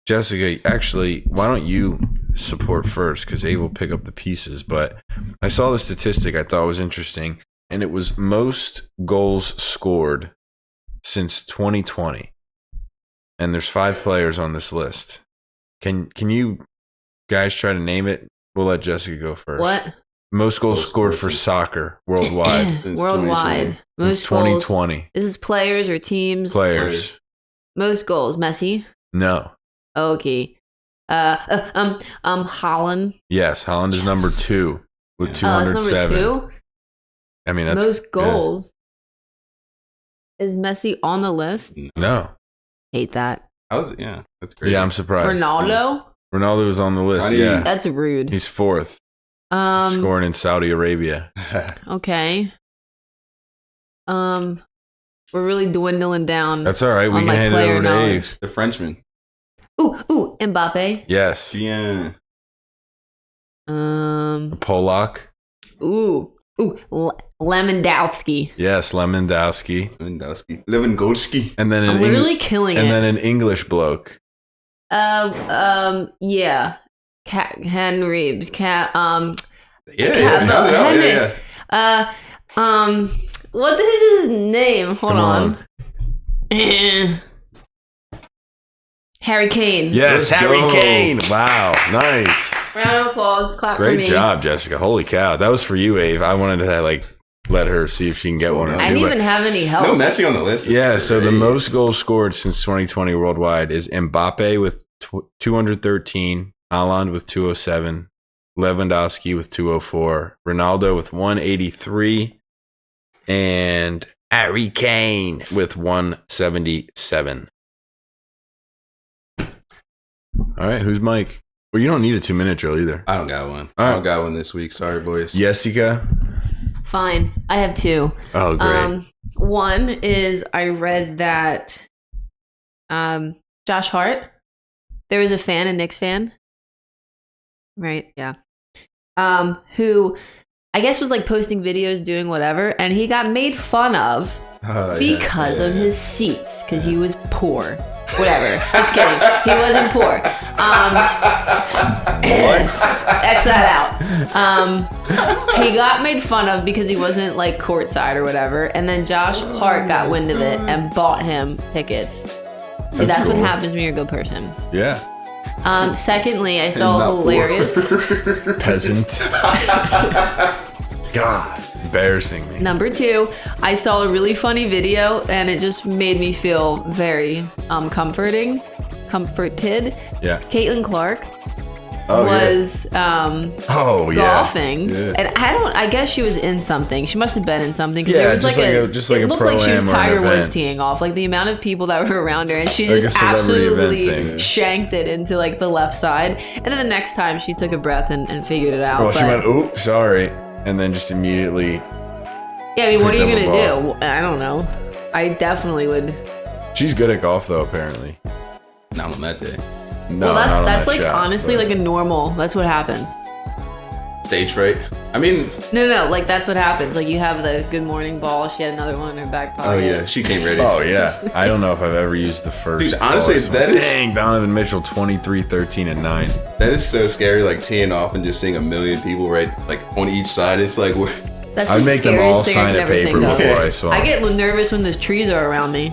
Jessica, actually, why don't you support first? Because Avery will pick up the pieces. But I saw the statistic I thought was interesting, and it was most goals scored since 2020. And there's 5 players on this list. Can you guys try to name it? We'll let Jessica go first. What? Most goals scored for soccer worldwide. Worldwide. Most 2020. Goals. Is this players or teams? Players. Most goals. Messi? No. Okay. Holland. Yes, Holland is number 2 with 207. That's number 2? I mean, that's most goals. Yeah. Is Messi on the list? No. Hate that. That's great. Yeah, I'm surprised. Ronaldo? Ronaldo is on the list. Yeah. That's rude. He's 4th. Scoring in Saudi Arabia. Okay. We're really dwindling down. That's all right. We can hand it over to Abe. The Frenchman. Ooh, Mbappe. Yes. Yeah. Polak. Ooh, Lewandowski. Yes, Lewandowski. Lewandowski. And then I'm literally killing it. And then an English bloke. Yeah. Henry. What is his name? Hold on. Harry Kane. Yes, Harry Kane. Wow, nice. Round of applause. Clap for me. Great job, Jessica. Holy cow. That was for you, Ave. I wanted to let her see if she can get one or two. I didn't even have any help. No Messi on the list. Yeah, so the most goals scored since 2020 worldwide is Mbappe with 213, Haaland with 207, Lewandowski with 204, Ronaldo with 183, and Harry Kane with 177. All right, who's Mike? Well, you don't need a 2-minute drill either. I don't got one. All I right. don't got one this week. Sorry, boys. Jessica? Fine. I have 2. Oh, great. One is I read that Josh Hart. There was a fan, a Knicks fan. Right, yeah. Who I guess was like posting videos, doing whatever, and he got made fun of because of his seats, because he was poor. Whatever. Just kidding. He wasn't poor. What? X that out. He got made fun of because he wasn't like courtside or whatever, and then Josh Hart got wind of it and bought him tickets. See, that's cool. what happens when you're a good person. Yeah. Secondly, I saw a hilarious Peasant. God, embarrassing me. Number 2, I saw a really funny video and it just made me feel very comforted. Yeah. Caitlin Clark Oh, was golfing, Yeah. and I guess she was in something. She must have been in something because there was just it a looked like she was pro-am or an Tiger Woods event. teeing off. Like the amount of people that were around her, and she Like just a celebrity event absolutely thing. shanked it into like the left side. And then the next time she took a breath and figured it out. Well, she But- went, oops, sorry. And then just immediately. Yeah, I mean, what are you picked up gonna a do? I don't know. I definitely would. She's good at golf, though, apparently. Not on that day. No, Well, not on that's that like shot, honestly but- like a normal. That's what happens. Stage fright. I mean, No, like that's what happens. Like you have the good morning ball. She had another one in her back pocket. oh yeah, she came ready. Oh, yeah. I don't know if I've ever used the first. Dude, honestly, ball. that is- Dang, Donovan Mitchell, 23, 13, and 9. That is so scary. Like teeing off and just seeing a million people right like on each side. It's like That's I'd the make them scariest all thing sign I've a never paper think of. before I saw. I get nervous when there's trees are around me.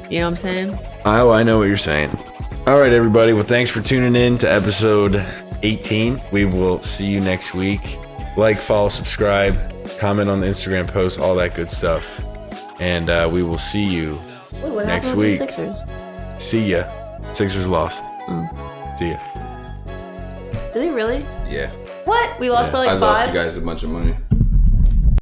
You know what I'm saying? Oh, I know what you're saying. All right, everybody. Well, thanks for tuning in to episode 18. We will see you next week. Like, follow, subscribe, comment on the Instagram post, all that good stuff. And we will see you Wait, what next happened with week. the Sixers? See ya. Sixers lost. See ya. Did they really? yeah. What? We lost by I like lost 5? you guys a bunch of money.